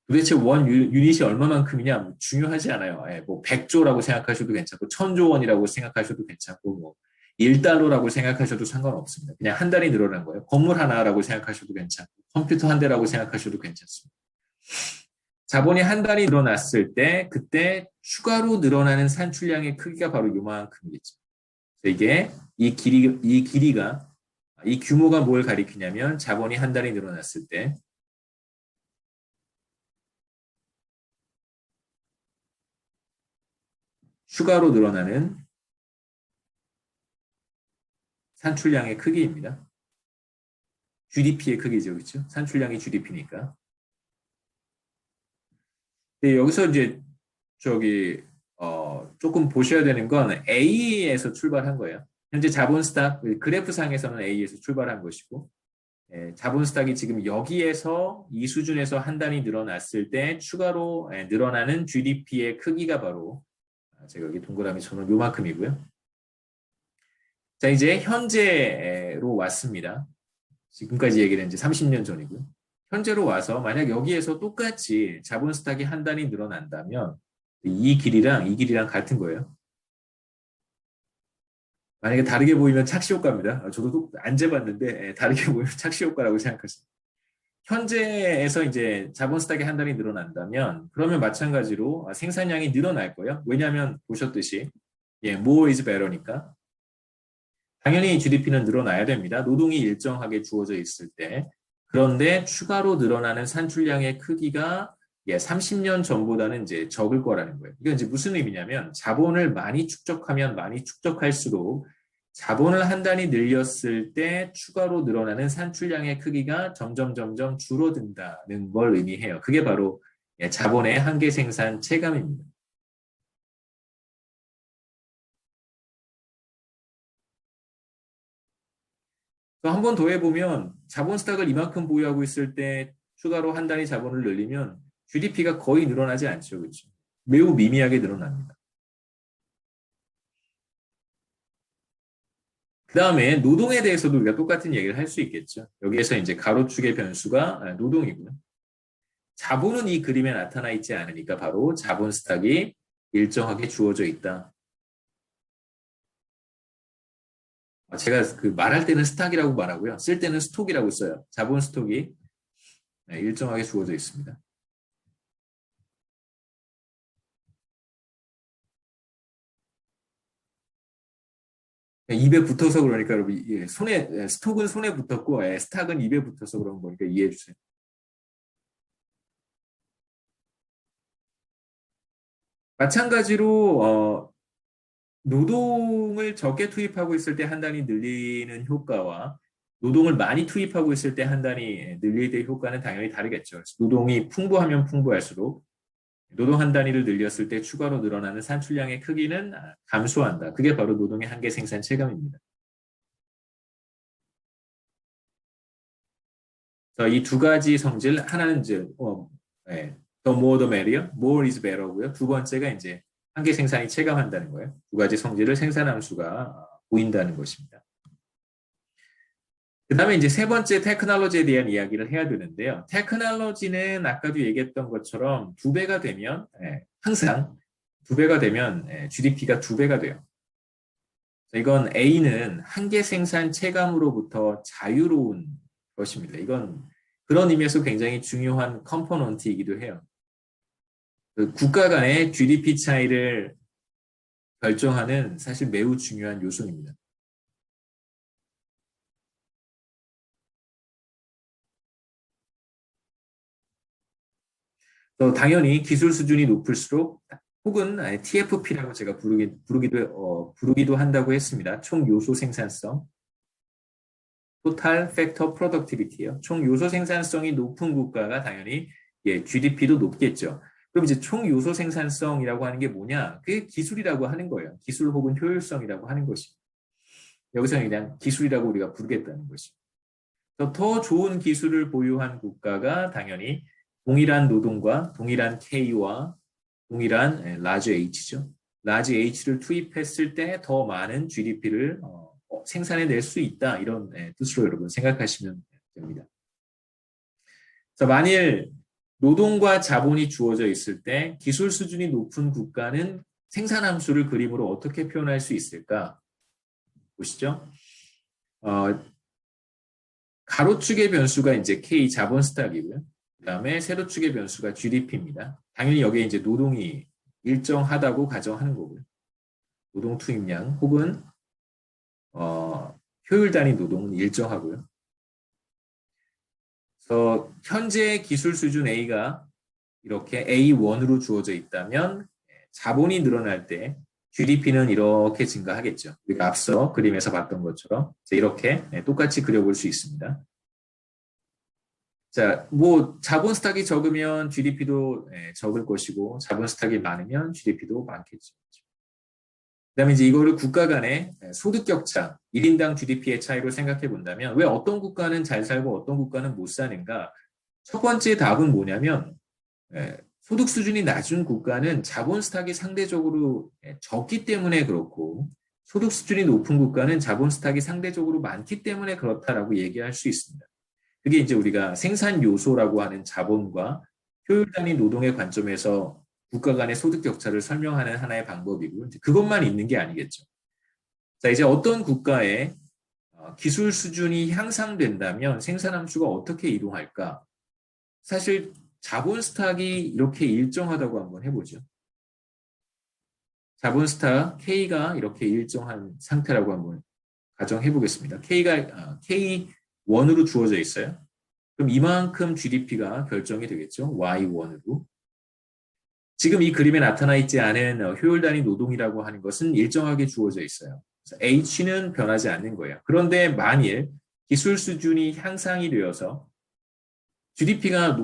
도대체 원 유닛이 얼마만큼이냐 중요하지 않아요. 예, 뭐 100조라고 생각하셔도 괜찮고 1000조 원이라고 생각하셔도 괜찮고 뭐 1달러라고 생각하셔도 상관없습니다. 그냥 한 달이 늘어난 거예요. 건물 하나라고 생각하셔도 괜찮고 컴퓨터 한 대라고 생각하셔도 괜찮습니다. 자본이 한 달이 늘어났을 때 그때 추가로 늘어나는 산출량의 크기가 바로 요만큼이겠죠. 이게 이 규모가 뭘 가리키냐면 자본이 한 달이 늘어났을 때 추가로 늘어나는 산출량의 크기입니다. GDP의 크기죠, 그렇죠? 산출량이 GDP니까. 여기서 이제 조금 보셔야 되는 건 A에서 출발한 거예요. 현재 자본 스탁 그래프상에서는 A에서 출발한 것이고 자본 스탁이 지금 여기에서 이 수준에서 한 단위 늘어났을 때 추가로 늘어나는 GDP의 크기가 바로 제가 여기 동그라미 쳐놓은 요만큼이고요. 자, 이제 현재로 왔습니다. 지금까지 얘기는 이제 30년 전이고요. 현재로 와서 만약 여기에서 똑같이 자본 스탁이 한 단위 늘어난다면 이 길이랑 같은 거예요. 만약에 다르게 보이면 착시 효과입니다. 저도 안 재봤는데 다르게 보이면 착시 효과라고 생각하시면 현재에서 이제 자본 스탁이 한 단위 늘어난다면 그러면 마찬가지로 생산량이 늘어날 거예요. 왜냐하면 보셨듯이 more is better니까 당연히 GDP는 늘어나야 됩니다. 노동이 일정하게 주어져 있을 때. 그런데 추가로 늘어나는 산출량의 크기가 30년 전보다는 이제 적을 거라는 거예요. 이건 이제 무슨 의미냐면 자본을 많이 축적하면 많이 축적할수록 자본을 한 단위 늘렸을 때 추가로 늘어나는 산출량의 크기가 점점 줄어든다는 걸 의미해요. 그게 바로 자본의 한계 생산 체감입니다. 한 번 더 해보면 자본 스탁을 이만큼 보유하고 있을 때 추가로 한 단위 자본을 늘리면 GDP가 거의 늘어나지 않죠. 그렇죠? 매우 미미하게 늘어납니다. 그 다음에 노동에 대해서도 우리가 똑같은 얘기를 할 수 있겠죠. 여기에서 이제 가로축의 변수가 노동이고요. 자본은 이 그림에 나타나 있지 않으니까 바로 자본 스탁이 일정하게 주어져 있다. 제가 그 말할 때는 스탁이라고 말하고요. 쓸 때는 스톡이라고 써요. 자본 스톡이 일정하게 주어져 있습니다. 입에 붙어서 그러니까 여러분 스톡은 손에 붙었고 스탁은 입에 붙어서 그런 거니까 이해해 주세요. 마찬가지로 노동을 적게 투입하고 있을 때 한 단위 늘리는 효과와 노동을 많이 투입하고 있을 때 한 단위 늘릴 때 효과는 당연히 다르겠죠. 노동이 풍부하면 풍부할수록 노동 한 단위를 늘렸을 때 추가로 늘어나는 산출량의 크기는 감소한다. 그게 바로 노동의 한계 생산 체감입니다. 이 두 가지 성질 하나는 이제 the more the merrier, more is better고요. 두 번째가 이제 한계 생산이 체감한다는 거예요. 두 가지 성질을 생산함수가 보인다는 것입니다. 그 다음에 이제 세 번째 테크놀로지에 대한 이야기를 해야 되는데요. 테크놀로지는 아까도 얘기했던 것처럼 두 배가 되면 항상 두 배가 되면 GDP가 두 배가 돼요. 이건 A는 한계 생산 체감으로부터 자유로운 것입니다. 이건 그런 의미에서 굉장히 중요한 컴포넌트이기도 해요. 그 국가 간의 GDP 차이를 결정하는 사실 매우 중요한 요소입니다. 또 당연히 기술 수준이 높을수록 혹은 TFP라고 제가 부르기도 한다고 했습니다. 총 요소 생산성, Total Factor Productivity요. 총 요소 생산성이 높은 국가가 당연히 GDP도 높겠죠. 그럼 이제 총 요소 생산성이라고 하는 게 뭐냐? 그게 기술이라고 하는 거예요. 기술 혹은 효율성이라고 하는 것이. 여기서는 그냥 기술이라고 우리가 부르겠다는 것이. 더 좋은 기술을 보유한 국가가 당연히 동일한 노동과 동일한 K와 동일한 large H죠. large H를 투입했을 때 더 많은 GDP를 생산해낼 수 있다. 이런 뜻으로 여러분 생각하시면 됩니다. 그래서 만일 노동과 자본이 주어져 있을 때 기술 수준이 높은 국가는 생산함수를 그림으로 어떻게 표현할 수 있을까? 보시죠. 어, 가로축의 변수가 이제 K 자본 스탁이고요. 그다음에 세로축의 변수가 GDP입니다. 당연히 여기에 이제 노동이 일정하다고 가정하는 거고요. 노동 투입량 혹은 효율 단위 노동은 일정하고요. 그래서 현재 기술 수준 A가 이렇게 A1으로 주어져 있다면 자본이 늘어날 때 GDP는 이렇게 증가하겠죠. 우리가 앞서 그림에서 봤던 것처럼 이렇게 똑같이 그려볼 수 있습니다. 자, 뭐 자본 스탁이 적으면 GDP도 적을 것이고 자본 스탁이 많으면 GDP도 많겠죠. 그다음에 이제 이거를 국가 간의 소득 격차, 1인당 GDP의 차이로 생각해 본다면 왜 어떤 국가는 잘 살고 어떤 국가는 못 사는가? 첫 번째 답은 뭐냐면 소득 수준이 낮은 국가는 자본 스탁이 상대적으로 적기 때문에 그렇고 소득 수준이 높은 국가는 자본 스탁이 상대적으로 많기 때문에 그렇다라고 얘기할 수 있습니다. 그게 이제 우리가 생산 요소라고 하는 자본과 효율 단위 노동의 관점에서 국가 간의 소득 격차를 설명하는 하나의 방법이고요. 그것만 있는 게 아니겠죠. 자, 이제 어떤 국가의 기술 수준이 향상된다면 생산 함수가 어떻게 이동할까? 사실 자본 스탁이 이렇게 일정하다고 한번 해보죠. 자본 스탁 K가 이렇게 일정한 상태라고 한번 가정해 보겠습니다. K가 K1으로 주어져 있어요. 그럼 이만큼 GDP가 결정이 되겠죠. Y1으로. 지금 이 그림에 나타나 있지 않은 효율 단위 노동이라고 하는 것은 일정하게 주어져 있어요. H는 변하지 않는 거예요. 그런데 만일 기술 수준이 향상이 되어서 GDP가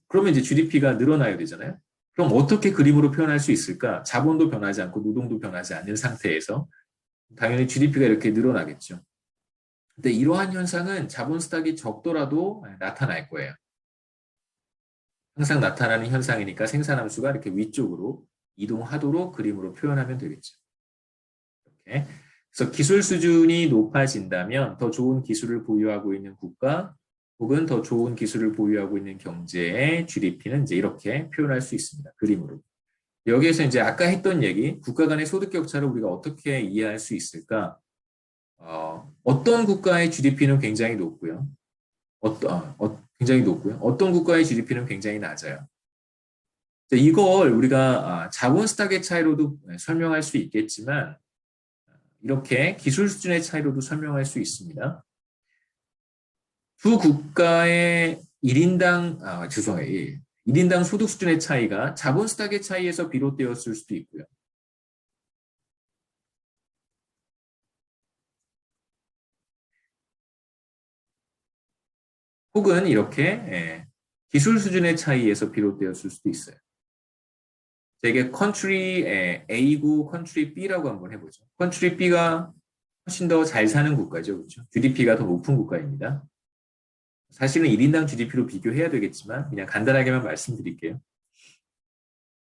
그러면 이제 GDP가 늘어나야 되잖아요. 그럼 어떻게 그림으로 표현할 수 있을까? 자본도 변하지 않고 노동도 변하지 않는 상태에서 당연히 GDP가 이렇게 늘어나겠죠. 근데 이러한 현상은 자본 스탁이 적더라도 나타날 거예요. 항상 나타나는 현상이니까 생산함수가 이렇게 위쪽으로 이동하도록 그림으로 표현하면 되겠죠. 이렇게. 그래서 기술 수준이 높아진다면 더 좋은 기술을 보유하고 있는 국가 혹은 더 좋은 기술을 보유하고 있는 경제의 GDP는 이제 이렇게 표현할 수 있습니다. 그림으로. 여기에서 이제 아까 했던 얘기, 국가 간의 소득 격차를 우리가 어떻게 이해할 수 있을까? 어떤 국가의 GDP는 굉장히 높고요. 굉장히 높고요. 어떤 국가의 GDP는 굉장히 낮아요. 이걸 우리가 자본 스탁의 차이로도 설명할 수 있겠지만 이렇게 기술 수준의 차이로도 설명할 수 있습니다. 두 국가의 1인당, 죄송해요. 1인당 소득 수준의 차이가 자본 스탁의 차이에서 비롯되었을 수도 있고요. 혹은 이렇게 기술 수준의 차이에서 비롯되었을 수도 있어요. 이게 컨트리 A고 컨트리 B라고 한번 해보죠. 컨트리 B가 훨씬 더 잘 사는 국가죠. 그렇죠? GDP가 더 높은 국가입니다. 사실은 1인당 GDP로 비교해야 되겠지만 그냥 간단하게만 말씀드릴게요.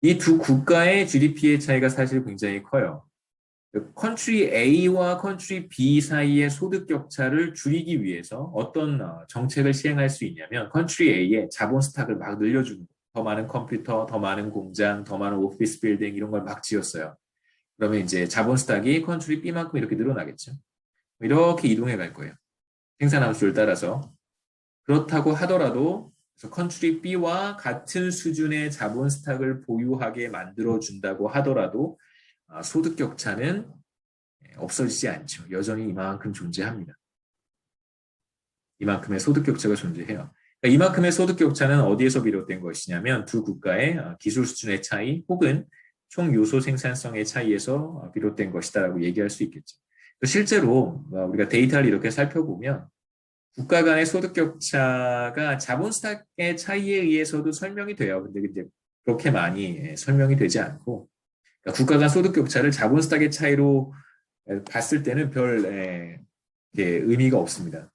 이 두 국가의 GDP의 차이가 사실 굉장히 커요. 컨트리 A와 컨트리 B 사이의 소득 격차를 줄이기 위해서 어떤 정책을 시행할 수 있냐면 컨트리 A의 자본 스탁을 막 늘려주는 거예요. 더 많은 컴퓨터, 더 많은 공장, 더 많은 오피스 빌딩 이런 걸 막 지었어요. 그러면 이제 자본 스탁이 컨트리 B만큼 이렇게 늘어나겠죠. 이렇게 이동해 갈 거예요. 생산함수를 따라서. 그렇다고 하더라도 컨트리 B와 같은 수준의 자본 스탁을 보유하게 만들어 준다고 하더라도 소득 격차는 없어지지 않죠. 여전히 이만큼 존재합니다. 이만큼의 소득 격차가 존재해요. 그러니까 이만큼의 소득 격차는 어디에서 비롯된 것이냐면 두 국가의 기술 수준의 차이 혹은 총 요소 생산성의 차이에서 비롯된 것이다라고 얘기할 수 있겠죠. 실제로 우리가 데이터를 이렇게 살펴보면 국가 간의 소득 격차가 자본 스탁의 차이에 의해서도 설명이 돼요. 근데 그렇게 많이 설명이 되지 않고 그러니까 국가 간 소득 격차를 자본 스탁의 차이로 봤을 때는 별 의미가 없습니다.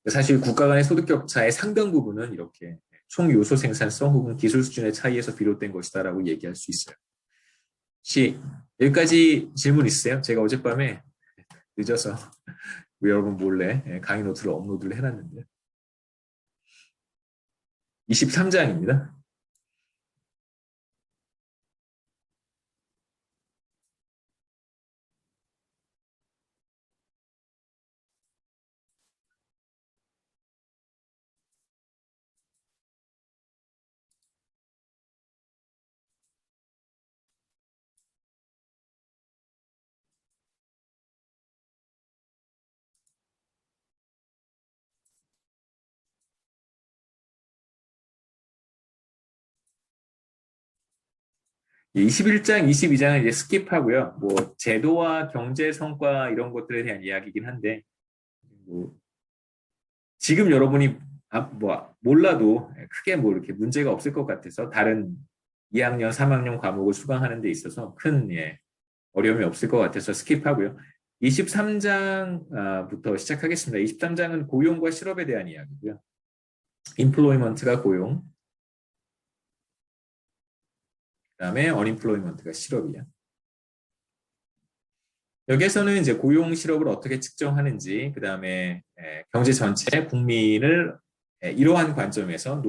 사실 국가 간의 소득 격차의 상당 부분은 이렇게 총 요소 생산성 혹은 기술 수준의 차이에서 비롯된 것이다라고 얘기할 수 있어요. 혹시 여기까지 질문 있으세요? 제가 어젯밤에 늦어서 여러분 몰래 강의 노트를 업로드를 해놨는데 23장입니다. 예, 21장, 22장은 이제 스킵하고요. 뭐 제도와 경제 성과 이런 것들에 대한 이야기이긴 한데 뭐 지금 여러분이 몰라도 크게 뭐 이렇게 문제가 없을 것 같아서 다른 2학년, 3학년 과목을 수강하는 데 있어서 큰 어려움이 없을 것 같아서 스킵하고요. 23장부터 시작하겠습니다. 23장은 고용과 실업에 대한 이야기고요. employment가 고용, 그다음에 unemployment가 실업이야. 여기에서는 이제 고용 실업을 어떻게 측정하는지, 그다음에 경제 전체 국민을 이러한 관점에서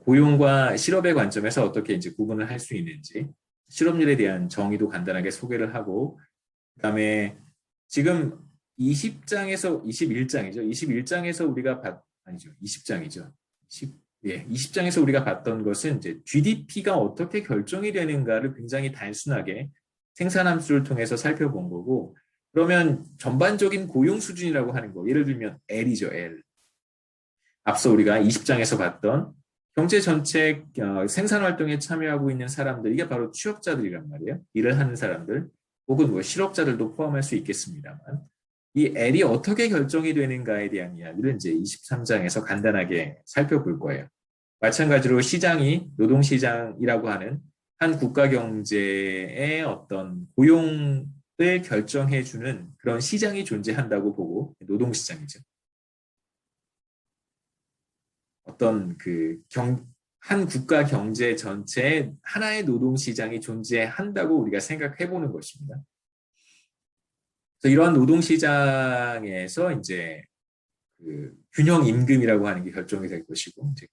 고용과 실업의 관점에서 어떻게 이제 구분을 할 수 있는지, 실업률에 대한 정의도 간단하게 소개를 하고, 그다음에 지금 20장에서 21장이죠. 21장에서 우리가 아니죠. 20장이죠. 20장에서 우리가 봤던 것은 이제 GDP가 어떻게 결정이 되는가를 굉장히 단순하게 생산함수를 통해서 살펴본 거고, 그러면 전반적인 고용 수준이라고 하는 거, 예를 들면 L이죠, L. 앞서 우리가 20장에서 봤던 경제 전체 생산 활동에 참여하고 있는 사람들, 이게 바로 취업자들이란 말이에요. 일을 하는 사람들, 혹은 뭐 실업자들도 포함할 수 있겠습니다만, 이 L이 어떻게 결정이 되는가에 대한 이야기를 이제 23장에서 간단하게 살펴볼 거예요. 마찬가지로 시장이 노동시장이라고 하는 한 국가 경제의 어떤 고용을 결정해주는 그런 시장이 존재한다고 보고, 노동시장이죠. 어떤 한 국가 경제 전체에 하나의 노동시장이 존재한다고 우리가 생각해 보는 것입니다. 그래서 이러한 노동시장에서 이제 균형 임금이라고 하는 게 결정이 될 것이고, 이제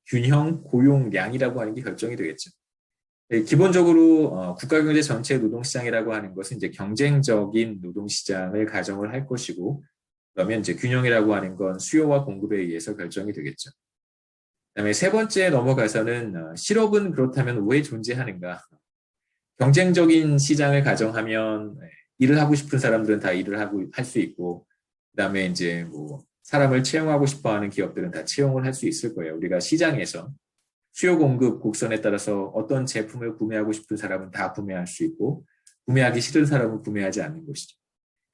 균형 고용량이라고 하는 게 결정이 되겠죠. 기본적으로 국가경제 전체 노동시장이라고 하는 것은 이제 경쟁적인 노동시장을 가정을 할 것이고, 그러면 이제 균형이라고 하는 건 수요와 공급에 의해서 결정이 되겠죠. 그다음에 세 번째 넘어가서는 실업은 그렇다면 왜 존재하는가? 경쟁적인 시장을 가정하면 일을 하고 싶은 사람들은 다 일을 할 수 있고, 그다음에 이제 뭐 사람을 채용하고 싶어하는 기업들은 다 채용을 할 수 있을 거예요. 우리가 시장에서 수요 공급 곡선에 따라서 어떤 제품을 구매하고 싶은 사람은 다 구매할 수 있고, 구매하기 싫은 사람은 구매하지 않는 것이죠.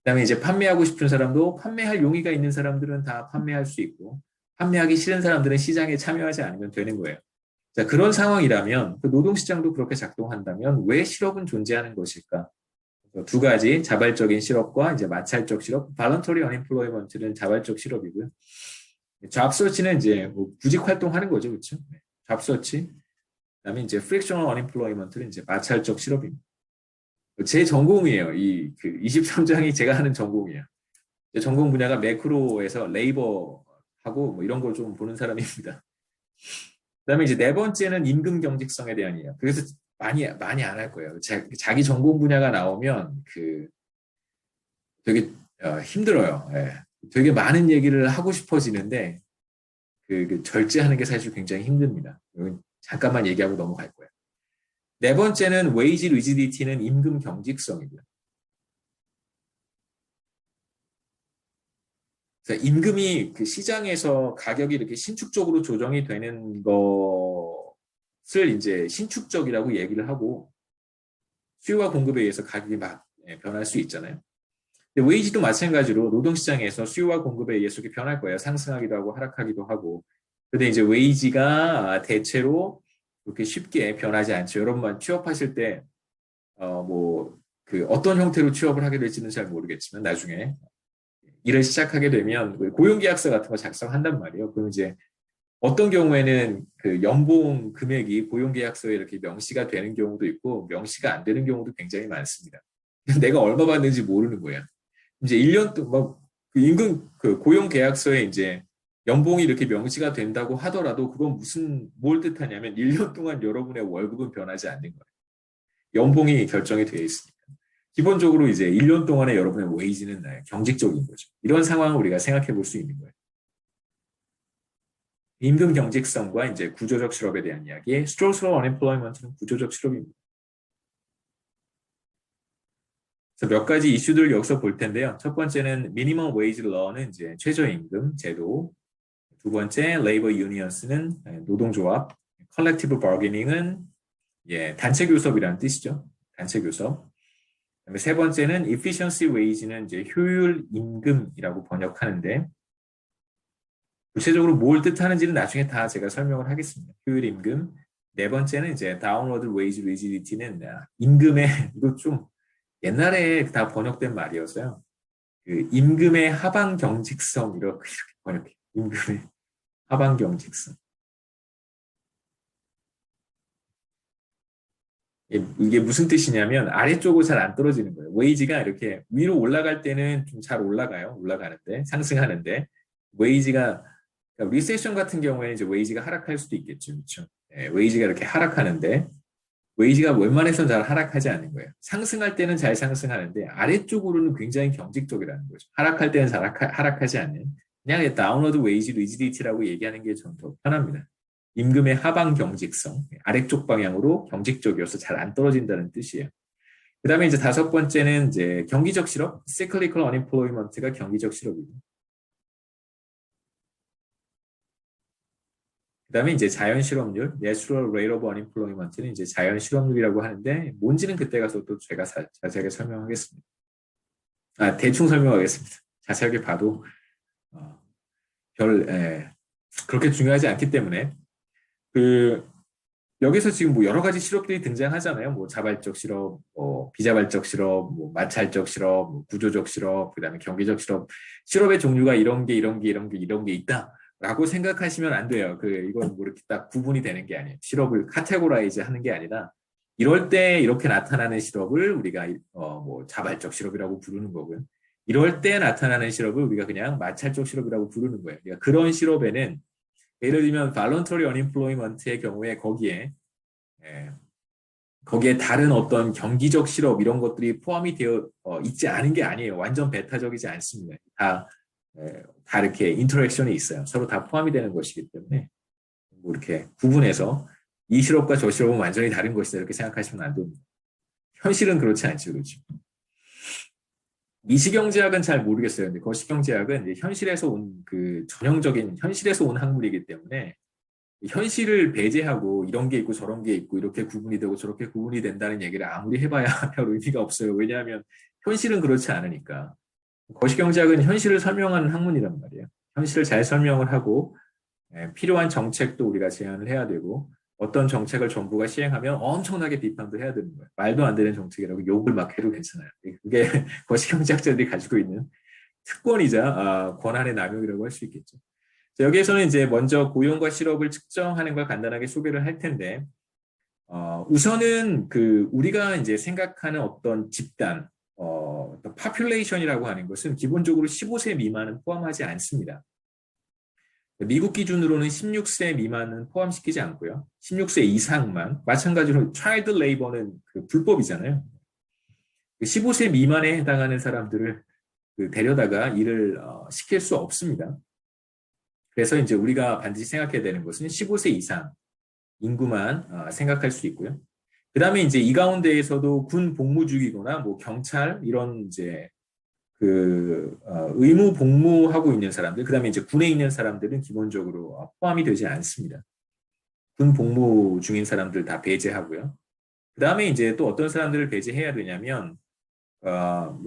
그다음에 이제 판매하고 싶은 사람도 판매할 용의가 있는 사람들은 다 판매할 수 있고, 판매하기 싫은 사람들은 시장에 참여하지 않으면 되는 거예요. 자, 그런 상황이라면 그 노동시장도 그렇게 작동한다면 왜 실업은 존재하는 것일까? 두 가지, 자발적인 실업과 이제 마찰적 실업, voluntary unemployment는 자발적 실업이고요. job search는 이제 뭐 구직 활동하는 거죠, 그렇죠? job search. 그다음에 이제 frictional unemployment는 이제 마찰적 실업입니다. 제 전공이에요. 23장이 제가 하는 전공이에요. 제 전공 분야가 매크로에서 레이버하고 뭐 이런 걸 좀 보는 사람입니다. 그다음에 이제 네 번째는 임금 경직성에 대한 이야기. 그래서 많이 안 할 거예요. 자기 전공 분야가 나오면 되게 힘들어요. 예. 되게 많은 얘기를 하고 싶어지는데 절제하는 게 사실 굉장히 힘듭니다. 잠깐만 얘기하고 넘어갈 거예요. 네 번째는 웨이지 리지디티는 임금 경직성이고요. 임금이 시장에서 가격이 이렇게 신축적으로 조정이 되는 것을 이제 신축적이라고 얘기를 하고, 수요와 공급에 의해서 가격이 막 변할 수 있잖아요. 근데 웨이지도 마찬가지로 노동시장에서 수요와 공급에 의해서 이렇게 변할 거예요. 상승하기도 하고 하락하기도 하고. 근데 이제 웨이지가 대체로 그렇게 쉽게 변하지 않죠. 여러분만 취업하실 때 어떤 형태로 취업을 하게 될지는 잘 모르겠지만 나중에 일을 시작하게 되면 고용계약서 같은 거 작성한단 말이에요. 그럼 이제 어떤 경우에는 그 연봉 금액이 고용계약서에 이렇게 명시가 되는 경우도 있고 명시가 안 되는 경우도 굉장히 많습니다. 내가 얼마 받는지 모르는 거야. 이제 1년 동안 임금 고용계약서에 이제 연봉이 이렇게 명시가 된다고 하더라도 그건 뭘 뜻하냐면 1년 동안 여러분의 월급은 변하지 않는 거예요. 연봉이 결정이 되어 있으니까. 기본적으로 이제 1년 동안의 여러분의 웨이지는 경직적인 거죠. 이런 상황을 우리가 생각해 볼 수 있는 거예요. 임금 경직성과 이제 구조적 실업에 대한 이야기. Structural unemployment는 구조적 실업입니다. 그래서 몇 가지 이슈들을 여기서 볼 텐데요. 첫 번째는 미니멈 웨이지 러는 이제 최저임금 제도. 두 번째 레이버 유니언스는 노동조합. 컬렉티브 바거닝은 단체 교섭이라는 뜻이죠. 단체 교섭. 그다음에 세 번째는 efficiency wage는 이제 효율 임금이라고 번역하는데 구체적으로 뭘 뜻하는지는 나중에 다 제가 설명을 하겠습니다. 효율 임금. 네 번째는 이제 downward wage rigidity는 임금의 이거 좀 옛날에 다 번역된 말이어서요. 그 임금의 하방 경직성 이렇게 번역해. 임금의 하방 경직성. 이게 무슨 뜻이냐면 아래쪽으로 잘 안 떨어지는 거예요. 웨이지가 이렇게 위로 올라갈 때는 좀 잘 올라가요. 올라가는데 상승하는데 웨이지가 그러니까 리세션 같은 경우에는 이제 웨이지가 하락할 수도 있겠죠. 그렇죠? 웨이지가 이렇게 하락하는데 웨이지가 웬만해서는 잘 하락하지 않는 거예요. 상승할 때는 잘 상승하는데 아래쪽으로는 굉장히 경직적이라는 거죠. 하락할 때는 잘 하락하지 않는 그냥 다운워드 웨이지 리지디티라고 얘기하는 게 좀 더 편합니다. 임금의 하방 경직성, 아래쪽 방향으로 경직적이어서 잘 안 떨어진다는 뜻이에요. 그 다음에 이제 다섯 번째는 이제 경기적 실업, cyclical unemployment가 경기적 실업입니다. 그 다음에 이제 자연 실업률, natural rate of unemployment는 이제 자연 실업률이라고 하는데 뭔지는 그때 가서 또 제가 자세하게 설명하겠습니다. 대충 설명하겠습니다. 자세하게 봐도 그렇게 중요하지 않기 때문에 여기서 지금 뭐 여러 가지 실업들이 등장하잖아요. 뭐 자발적 실업, 비자발적 실업, 뭐 마찰적 실업, 뭐 구조적 실업, 그다음에 경기적 실업. 실업의 종류가 이런 게 있다라고 생각하시면 안 돼요. 이건 뭐 이렇게 딱 구분이 되는 게 아니에요. 실업을 카테고라이즈 하는 게 아니라 이럴 때 이렇게 나타나는 실업을 우리가 뭐 자발적 실업이라고 부르는 거고요. 이럴 때 나타나는 실업을 우리가 그냥 마찰적 실업이라고 부르는 거예요. 그러니까 그런 실업에는 예를 들면 voluntary unemployment의 경우에 거기에 다른 어떤 경기적 실업 이런 것들이 포함이 되어 있지 않은 게 아니에요. 완전 배타적이지 않습니다. 다 이렇게 인터랙션이 있어요. 서로 다 포함이 되는 것이기 때문에 뭐 이렇게 구분해서 이 실업과 저 실업은 완전히 다른 것이다 이렇게 생각하시면 안 됩니다. 현실은 그렇지 않죠, 그렇죠. 미시경제학은 잘 모르겠어요. 근데 거시경제학은 이제 현실에서 온 전형적인 현실에서 온 학문이기 때문에 현실을 배제하고 이런 게 있고 저런 게 있고 이렇게 구분이 되고 저렇게 구분이 된다는 얘기를 아무리 해봐야 별 의미가 없어요. 왜냐하면 현실은 그렇지 않으니까. 거시경제학은 현실을 설명하는 학문이란 말이에요. 현실을 잘 설명을 하고 필요한 정책도 우리가 제안을 해야 되고 어떤 정책을 정부가 시행하면 엄청나게 비판도 해야 되는 거예요. 말도 안 되는 정책이라고 욕을 막 해도 괜찮아요. 그게 거시경제학자들이 가지고 있는 특권이자 권한의 남용이라고 할 수 있겠죠. 여기에서는 이제 먼저 고용과 실업을 측정하는 걸 간단하게 소개를 할 텐데, 우선은 우리가 이제 생각하는 어떤 집단, population이라고 하는 것은 기본적으로 15세 미만은 포함하지 않습니다. 미국 기준으로는 16세 미만은 포함시키지 않고요. 16세 이상만, 마찬가지로 child labor는 불법이잖아요. 15세 미만에 해당하는 사람들을 데려다가 일을 시킬 수 없습니다. 그래서 이제 우리가 반드시 생각해야 되는 것은 15세 이상 인구만 생각할 수 있고요. 그 다음에 이제 이 가운데에서도 군 복무중이거나 뭐 경찰 이런 이제 의무 복무하고 있는 사람들, 그 다음에 이제 군에 있는 사람들은 기본적으로 포함이 되지 않습니다. 군 복무 중인 사람들 다 배제하고요. 그 다음에 이제 또 어떤 사람들을 배제해야 되냐면,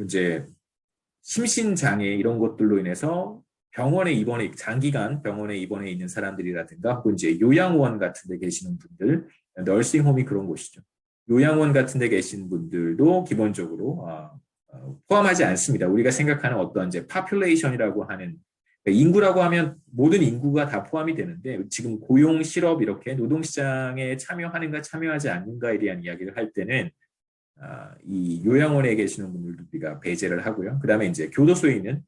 이제 심신장애 이런 것들로 인해서 장기간 병원에 입원해 있는 사람들이라든가 혹은 이제 요양원 같은 데 계시는 분들, 널싱홈이 그런 곳이죠. 요양원 같은 데 계신 분들도 기본적으로 포함하지 않습니다. 우리가 생각하는 어떤 이제 population이라고 하는 인구라고 하면 모든 인구가 다 포함이 되는데 지금 고용, 실업 이렇게 노동시장에 참여하는가 참여하지 않는가에 대한 이야기를 할 때는 이 요양원에 계시는 분들도 우리가 배제를 하고요. 그 다음에 이제 교도소에 있는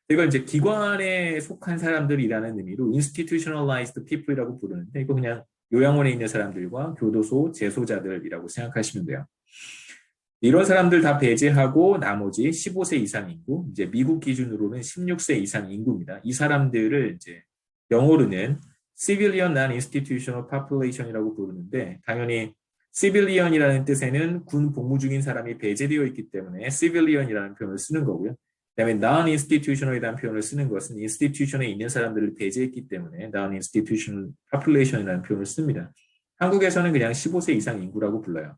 이걸 이제 기관에 속한 사람들이라는 의미로 institutionalized people이라고 부르는데 이거 그냥 요양원에 있는 사람들과 교도소 재소자들이라고 생각하시면 돼요. 이런 사람들 다 배제하고 나머지 15세 이상 인구, 이제 미국 기준으로는 16세 이상 인구입니다. 이 사람들을 이제 영어로는 civilian non-institutional population이라고 부르는데 당연히 civilian이라는 뜻에는 군 복무 중인 사람이 배제되어 있기 때문에 civilian이라는 표현을 쓰는 거고요. 그다음에 non-institutional이라는 표현을 쓰는 것은 institution에 있는 사람들을 배제했기 때문에 non-institutional population이라는 표현을 씁니다. 한국에서는 그냥 15세 이상 인구라고 불러요.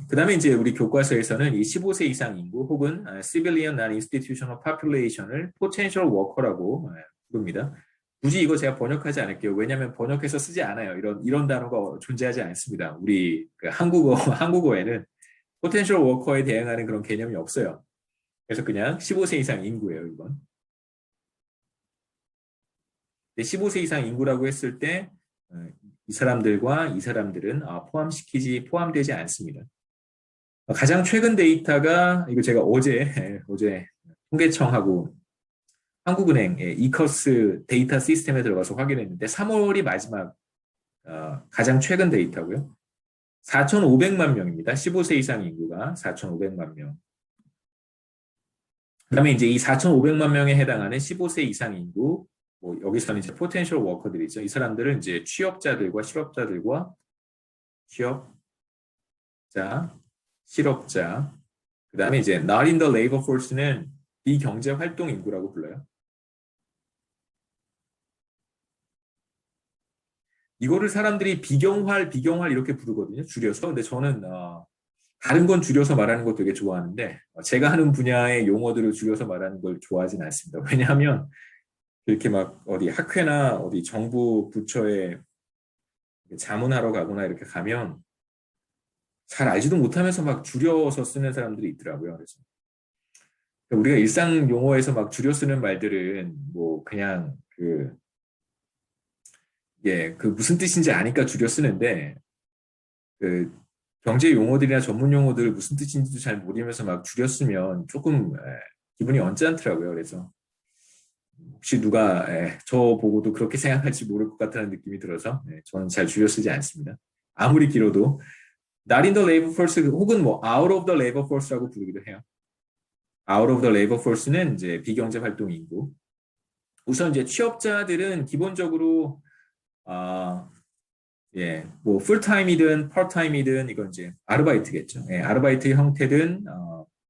그 다음에 이제 우리 교과서에서는 이 15세 이상 인구 혹은 civilian non-institutional population을 potential worker라고 부릅니다. 굳이 이거 제가 번역하지 않을게요. 왜냐하면 번역해서 쓰지 않아요. 이런 단어가 존재하지 않습니다. 우리 그 한국어에는 potential worker에 대응하는 그런 개념이 없어요. 그래서 그냥 15세 이상 인구예요, 이건. 15세 이상 인구라고 했을 때 이 사람들과 이 사람들은 포함되지 않습니다. 가장 최근 데이터가 이거 제가 어제 통계청하고 한국은행 이커스 데이터 시스템에 들어가서 확인했는데 3월이 마지막 가장 최근 데이터고요. 4,500만 명입니다. 15세 이상 인구가 4,500만 명. 그다음에 이제 이 4,500만 명에 해당하는 15세 이상 인구, 뭐 여기서는 이제 포텐셜 워커들이죠. 이 사람들은 이제 취업자들과 실업자들과 실업자, 그다음에 이제 not in the labor force는 비경제 활동 인구라고 불러요. 이거를 사람들이 비경활 이렇게 부르거든요. 줄여서. 근데 저는 다른 건 줄여서 말하는 거 되게 좋아하는데 제가 하는 분야의 용어들을 줄여서 말하는 걸 좋아하진 않습니다. 왜냐하면 이렇게 막 어디 학회나 어디 정부 부처에 자문하러 가거나 이렇게 가면 잘 알지도 못하면서 막 줄여서 쓰는 사람들이 있더라고요. 그래서 우리가 일상 용어에서 막 줄여 쓰는 말들은 뭐 그냥 그 무슨 뜻인지 아니까 줄여 쓰는데 그 경제 용어들이나 전문 용어들 무슨 뜻인지도 잘 모르면서 막 줄여 쓰면 조금 기분이 언짢더라고요. 그래서 혹시 누가 저 보고도 그렇게 생각할지 모를 것 같다는 느낌이 들어서 저는 잘 줄여 쓰지 않습니다. 아무리 길어도 not in the labor force 혹은 뭐 out of the labor force라고 부르기도 해요. out of the labor force는 이제 비경제 활동 인구. 우선 이제 취업자들은 기본적으로 뭐 풀타임이든 파트타임이든 이건 이제 아르바이트겠죠. 아르바이트 형태든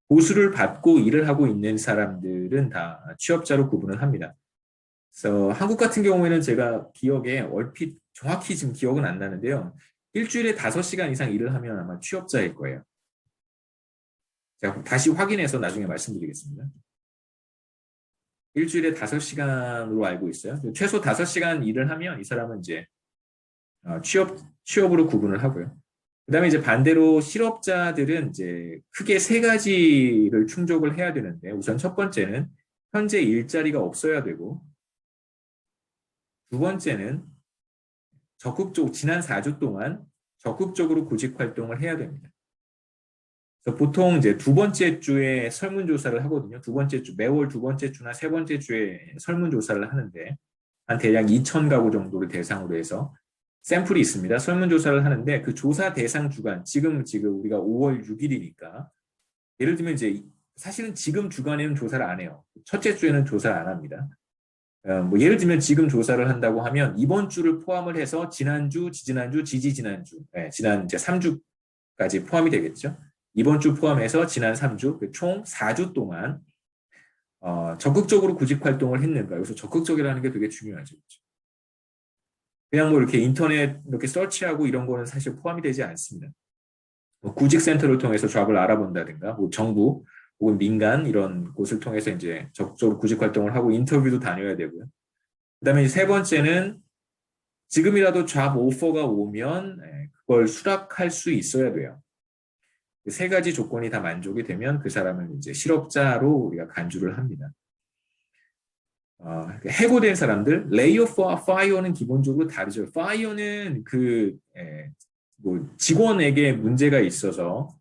보수를 받고 일을 하고 있는 사람들은 다 취업자로 구분을 합니다. 그래서 한국 같은 경우에는 제가 기억에 얼핏 정확히 지금 기억은 안 나는데요. 일주일에 5시간 이상 일을 하면 아마 취업자일 거예요. 제가 다시 확인해서 나중에 말씀드리겠습니다. 일주일에 5시간으로 알고 있어요. 최소 5시간 일을 하면 이 사람은 이제 취업으로 구분을 하고요. 그 다음에 이제 반대로 실업자들은 이제 크게 3가지를 충족을 해야 되는데 우선 첫 번째는 현재 일자리가 없어야 되고 두 번째는 지난 4주 동안 적극적으로 구직 활동을 해야 됩니다. 그래서 보통 이제 두 번째 주에 설문조사를 하거든요. 매월 두 번째 주나 세 번째 주에 설문조사를 하는데 한 대략 2,000가구 정도를 대상으로 해서 샘플이 있습니다. 설문조사를 하는데 그 조사 대상 주간, 지금 우리가 5월 6일이니까 예를 들면 이제 사실은 지금 주간에는 조사를 안 해요. 첫째 주에는 조사를 안 합니다. 뭐 예를 들면 지금 조사를 한다고 하면 이번 주를 포함을 해서 지난주, 지지난주, 지지난주, 지난 이제 3주까지 포함이 되겠죠. 이번 주 포함해서 지난 3주, 총 4주 동안 적극적으로 구직 활동을 했는가. 여기서 적극적이라는 게 되게 중요하죠. 그렇죠? 그냥 뭐 이렇게 인터넷 이렇게 서치하고 이런 거는 사실 포함이 되지 않습니다. 뭐 구직센터를 통해서 잡을 알아본다든가, 뭐 정부 혹은 민간 이런 곳을 통해서 이제 적극적으로 구직 활동을 하고 인터뷰도 다녀야 되고요. 그다음에 세 번째는 지금이라도 잡 오퍼가 오면 그걸 수락할 수 있어야 돼요. 3가지 조건이 다 만족이 되면 그 사람을 이제 실업자로 우리가 간주를 합니다. 해고된 사람들, 레이오프와 파이어는 기본적으로 다르죠. 파이어는 뭐 직원에게 문제가 있어서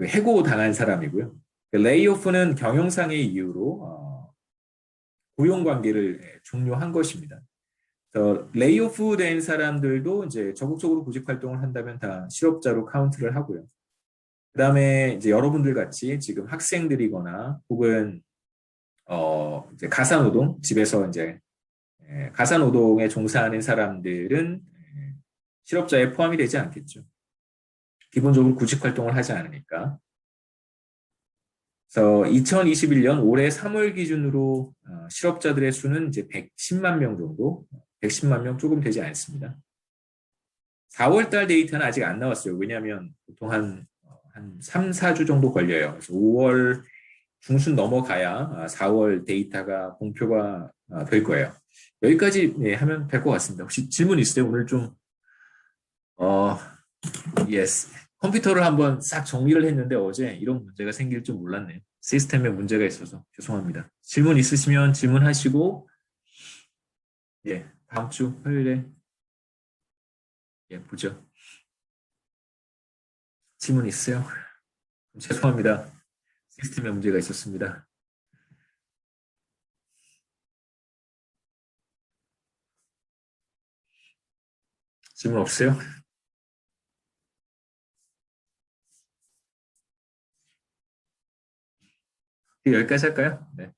그 해고 당한 사람이고요. 그 레이오프는 경영상의 이유로 고용 관계를 종료한 것입니다. 레이오프 된 사람들도 이제 적극적으로 구직 활동을 한다면 다 실업자로 카운트를 하고요. 그다음에 이제 여러분들 같이 지금 학생들이거나 혹은 이제 가사노동 집에서 이제 가사노동에 종사하는 사람들은 실업자에 포함이 되지 않겠죠. 기본적으로 구직 활동을 하지 않으니까. 그래서 2021년 올해 3월 기준으로 실업자들의 수는 이제 110만 명 정도, 110만 명 조금 되지 않습니다. 4월 달 데이터는 아직 안 나왔어요. 왜냐하면 보통 한 3, 4주 정도 걸려요. 그래서 5월 중순 넘어가야 4월 데이터가 공표가 될 거예요. 여기까지 하면 될 것 같습니다. 혹시 질문 있으세요? 오늘 좀, 어, 예스. 컴퓨터를 한번 싹 정리를 했는데 어제 이런 문제가 생길 줄 몰랐네요. 시스템에 문제가 있어서 죄송합니다. 질문 있으시면 질문하시고, 예, 다음 주 화요일에, 예, 보죠. 질문 있으세요? 죄송합니다. 시스템에 문제가 있었습니다. 질문 없으세요? 여기까지 할까요? 네.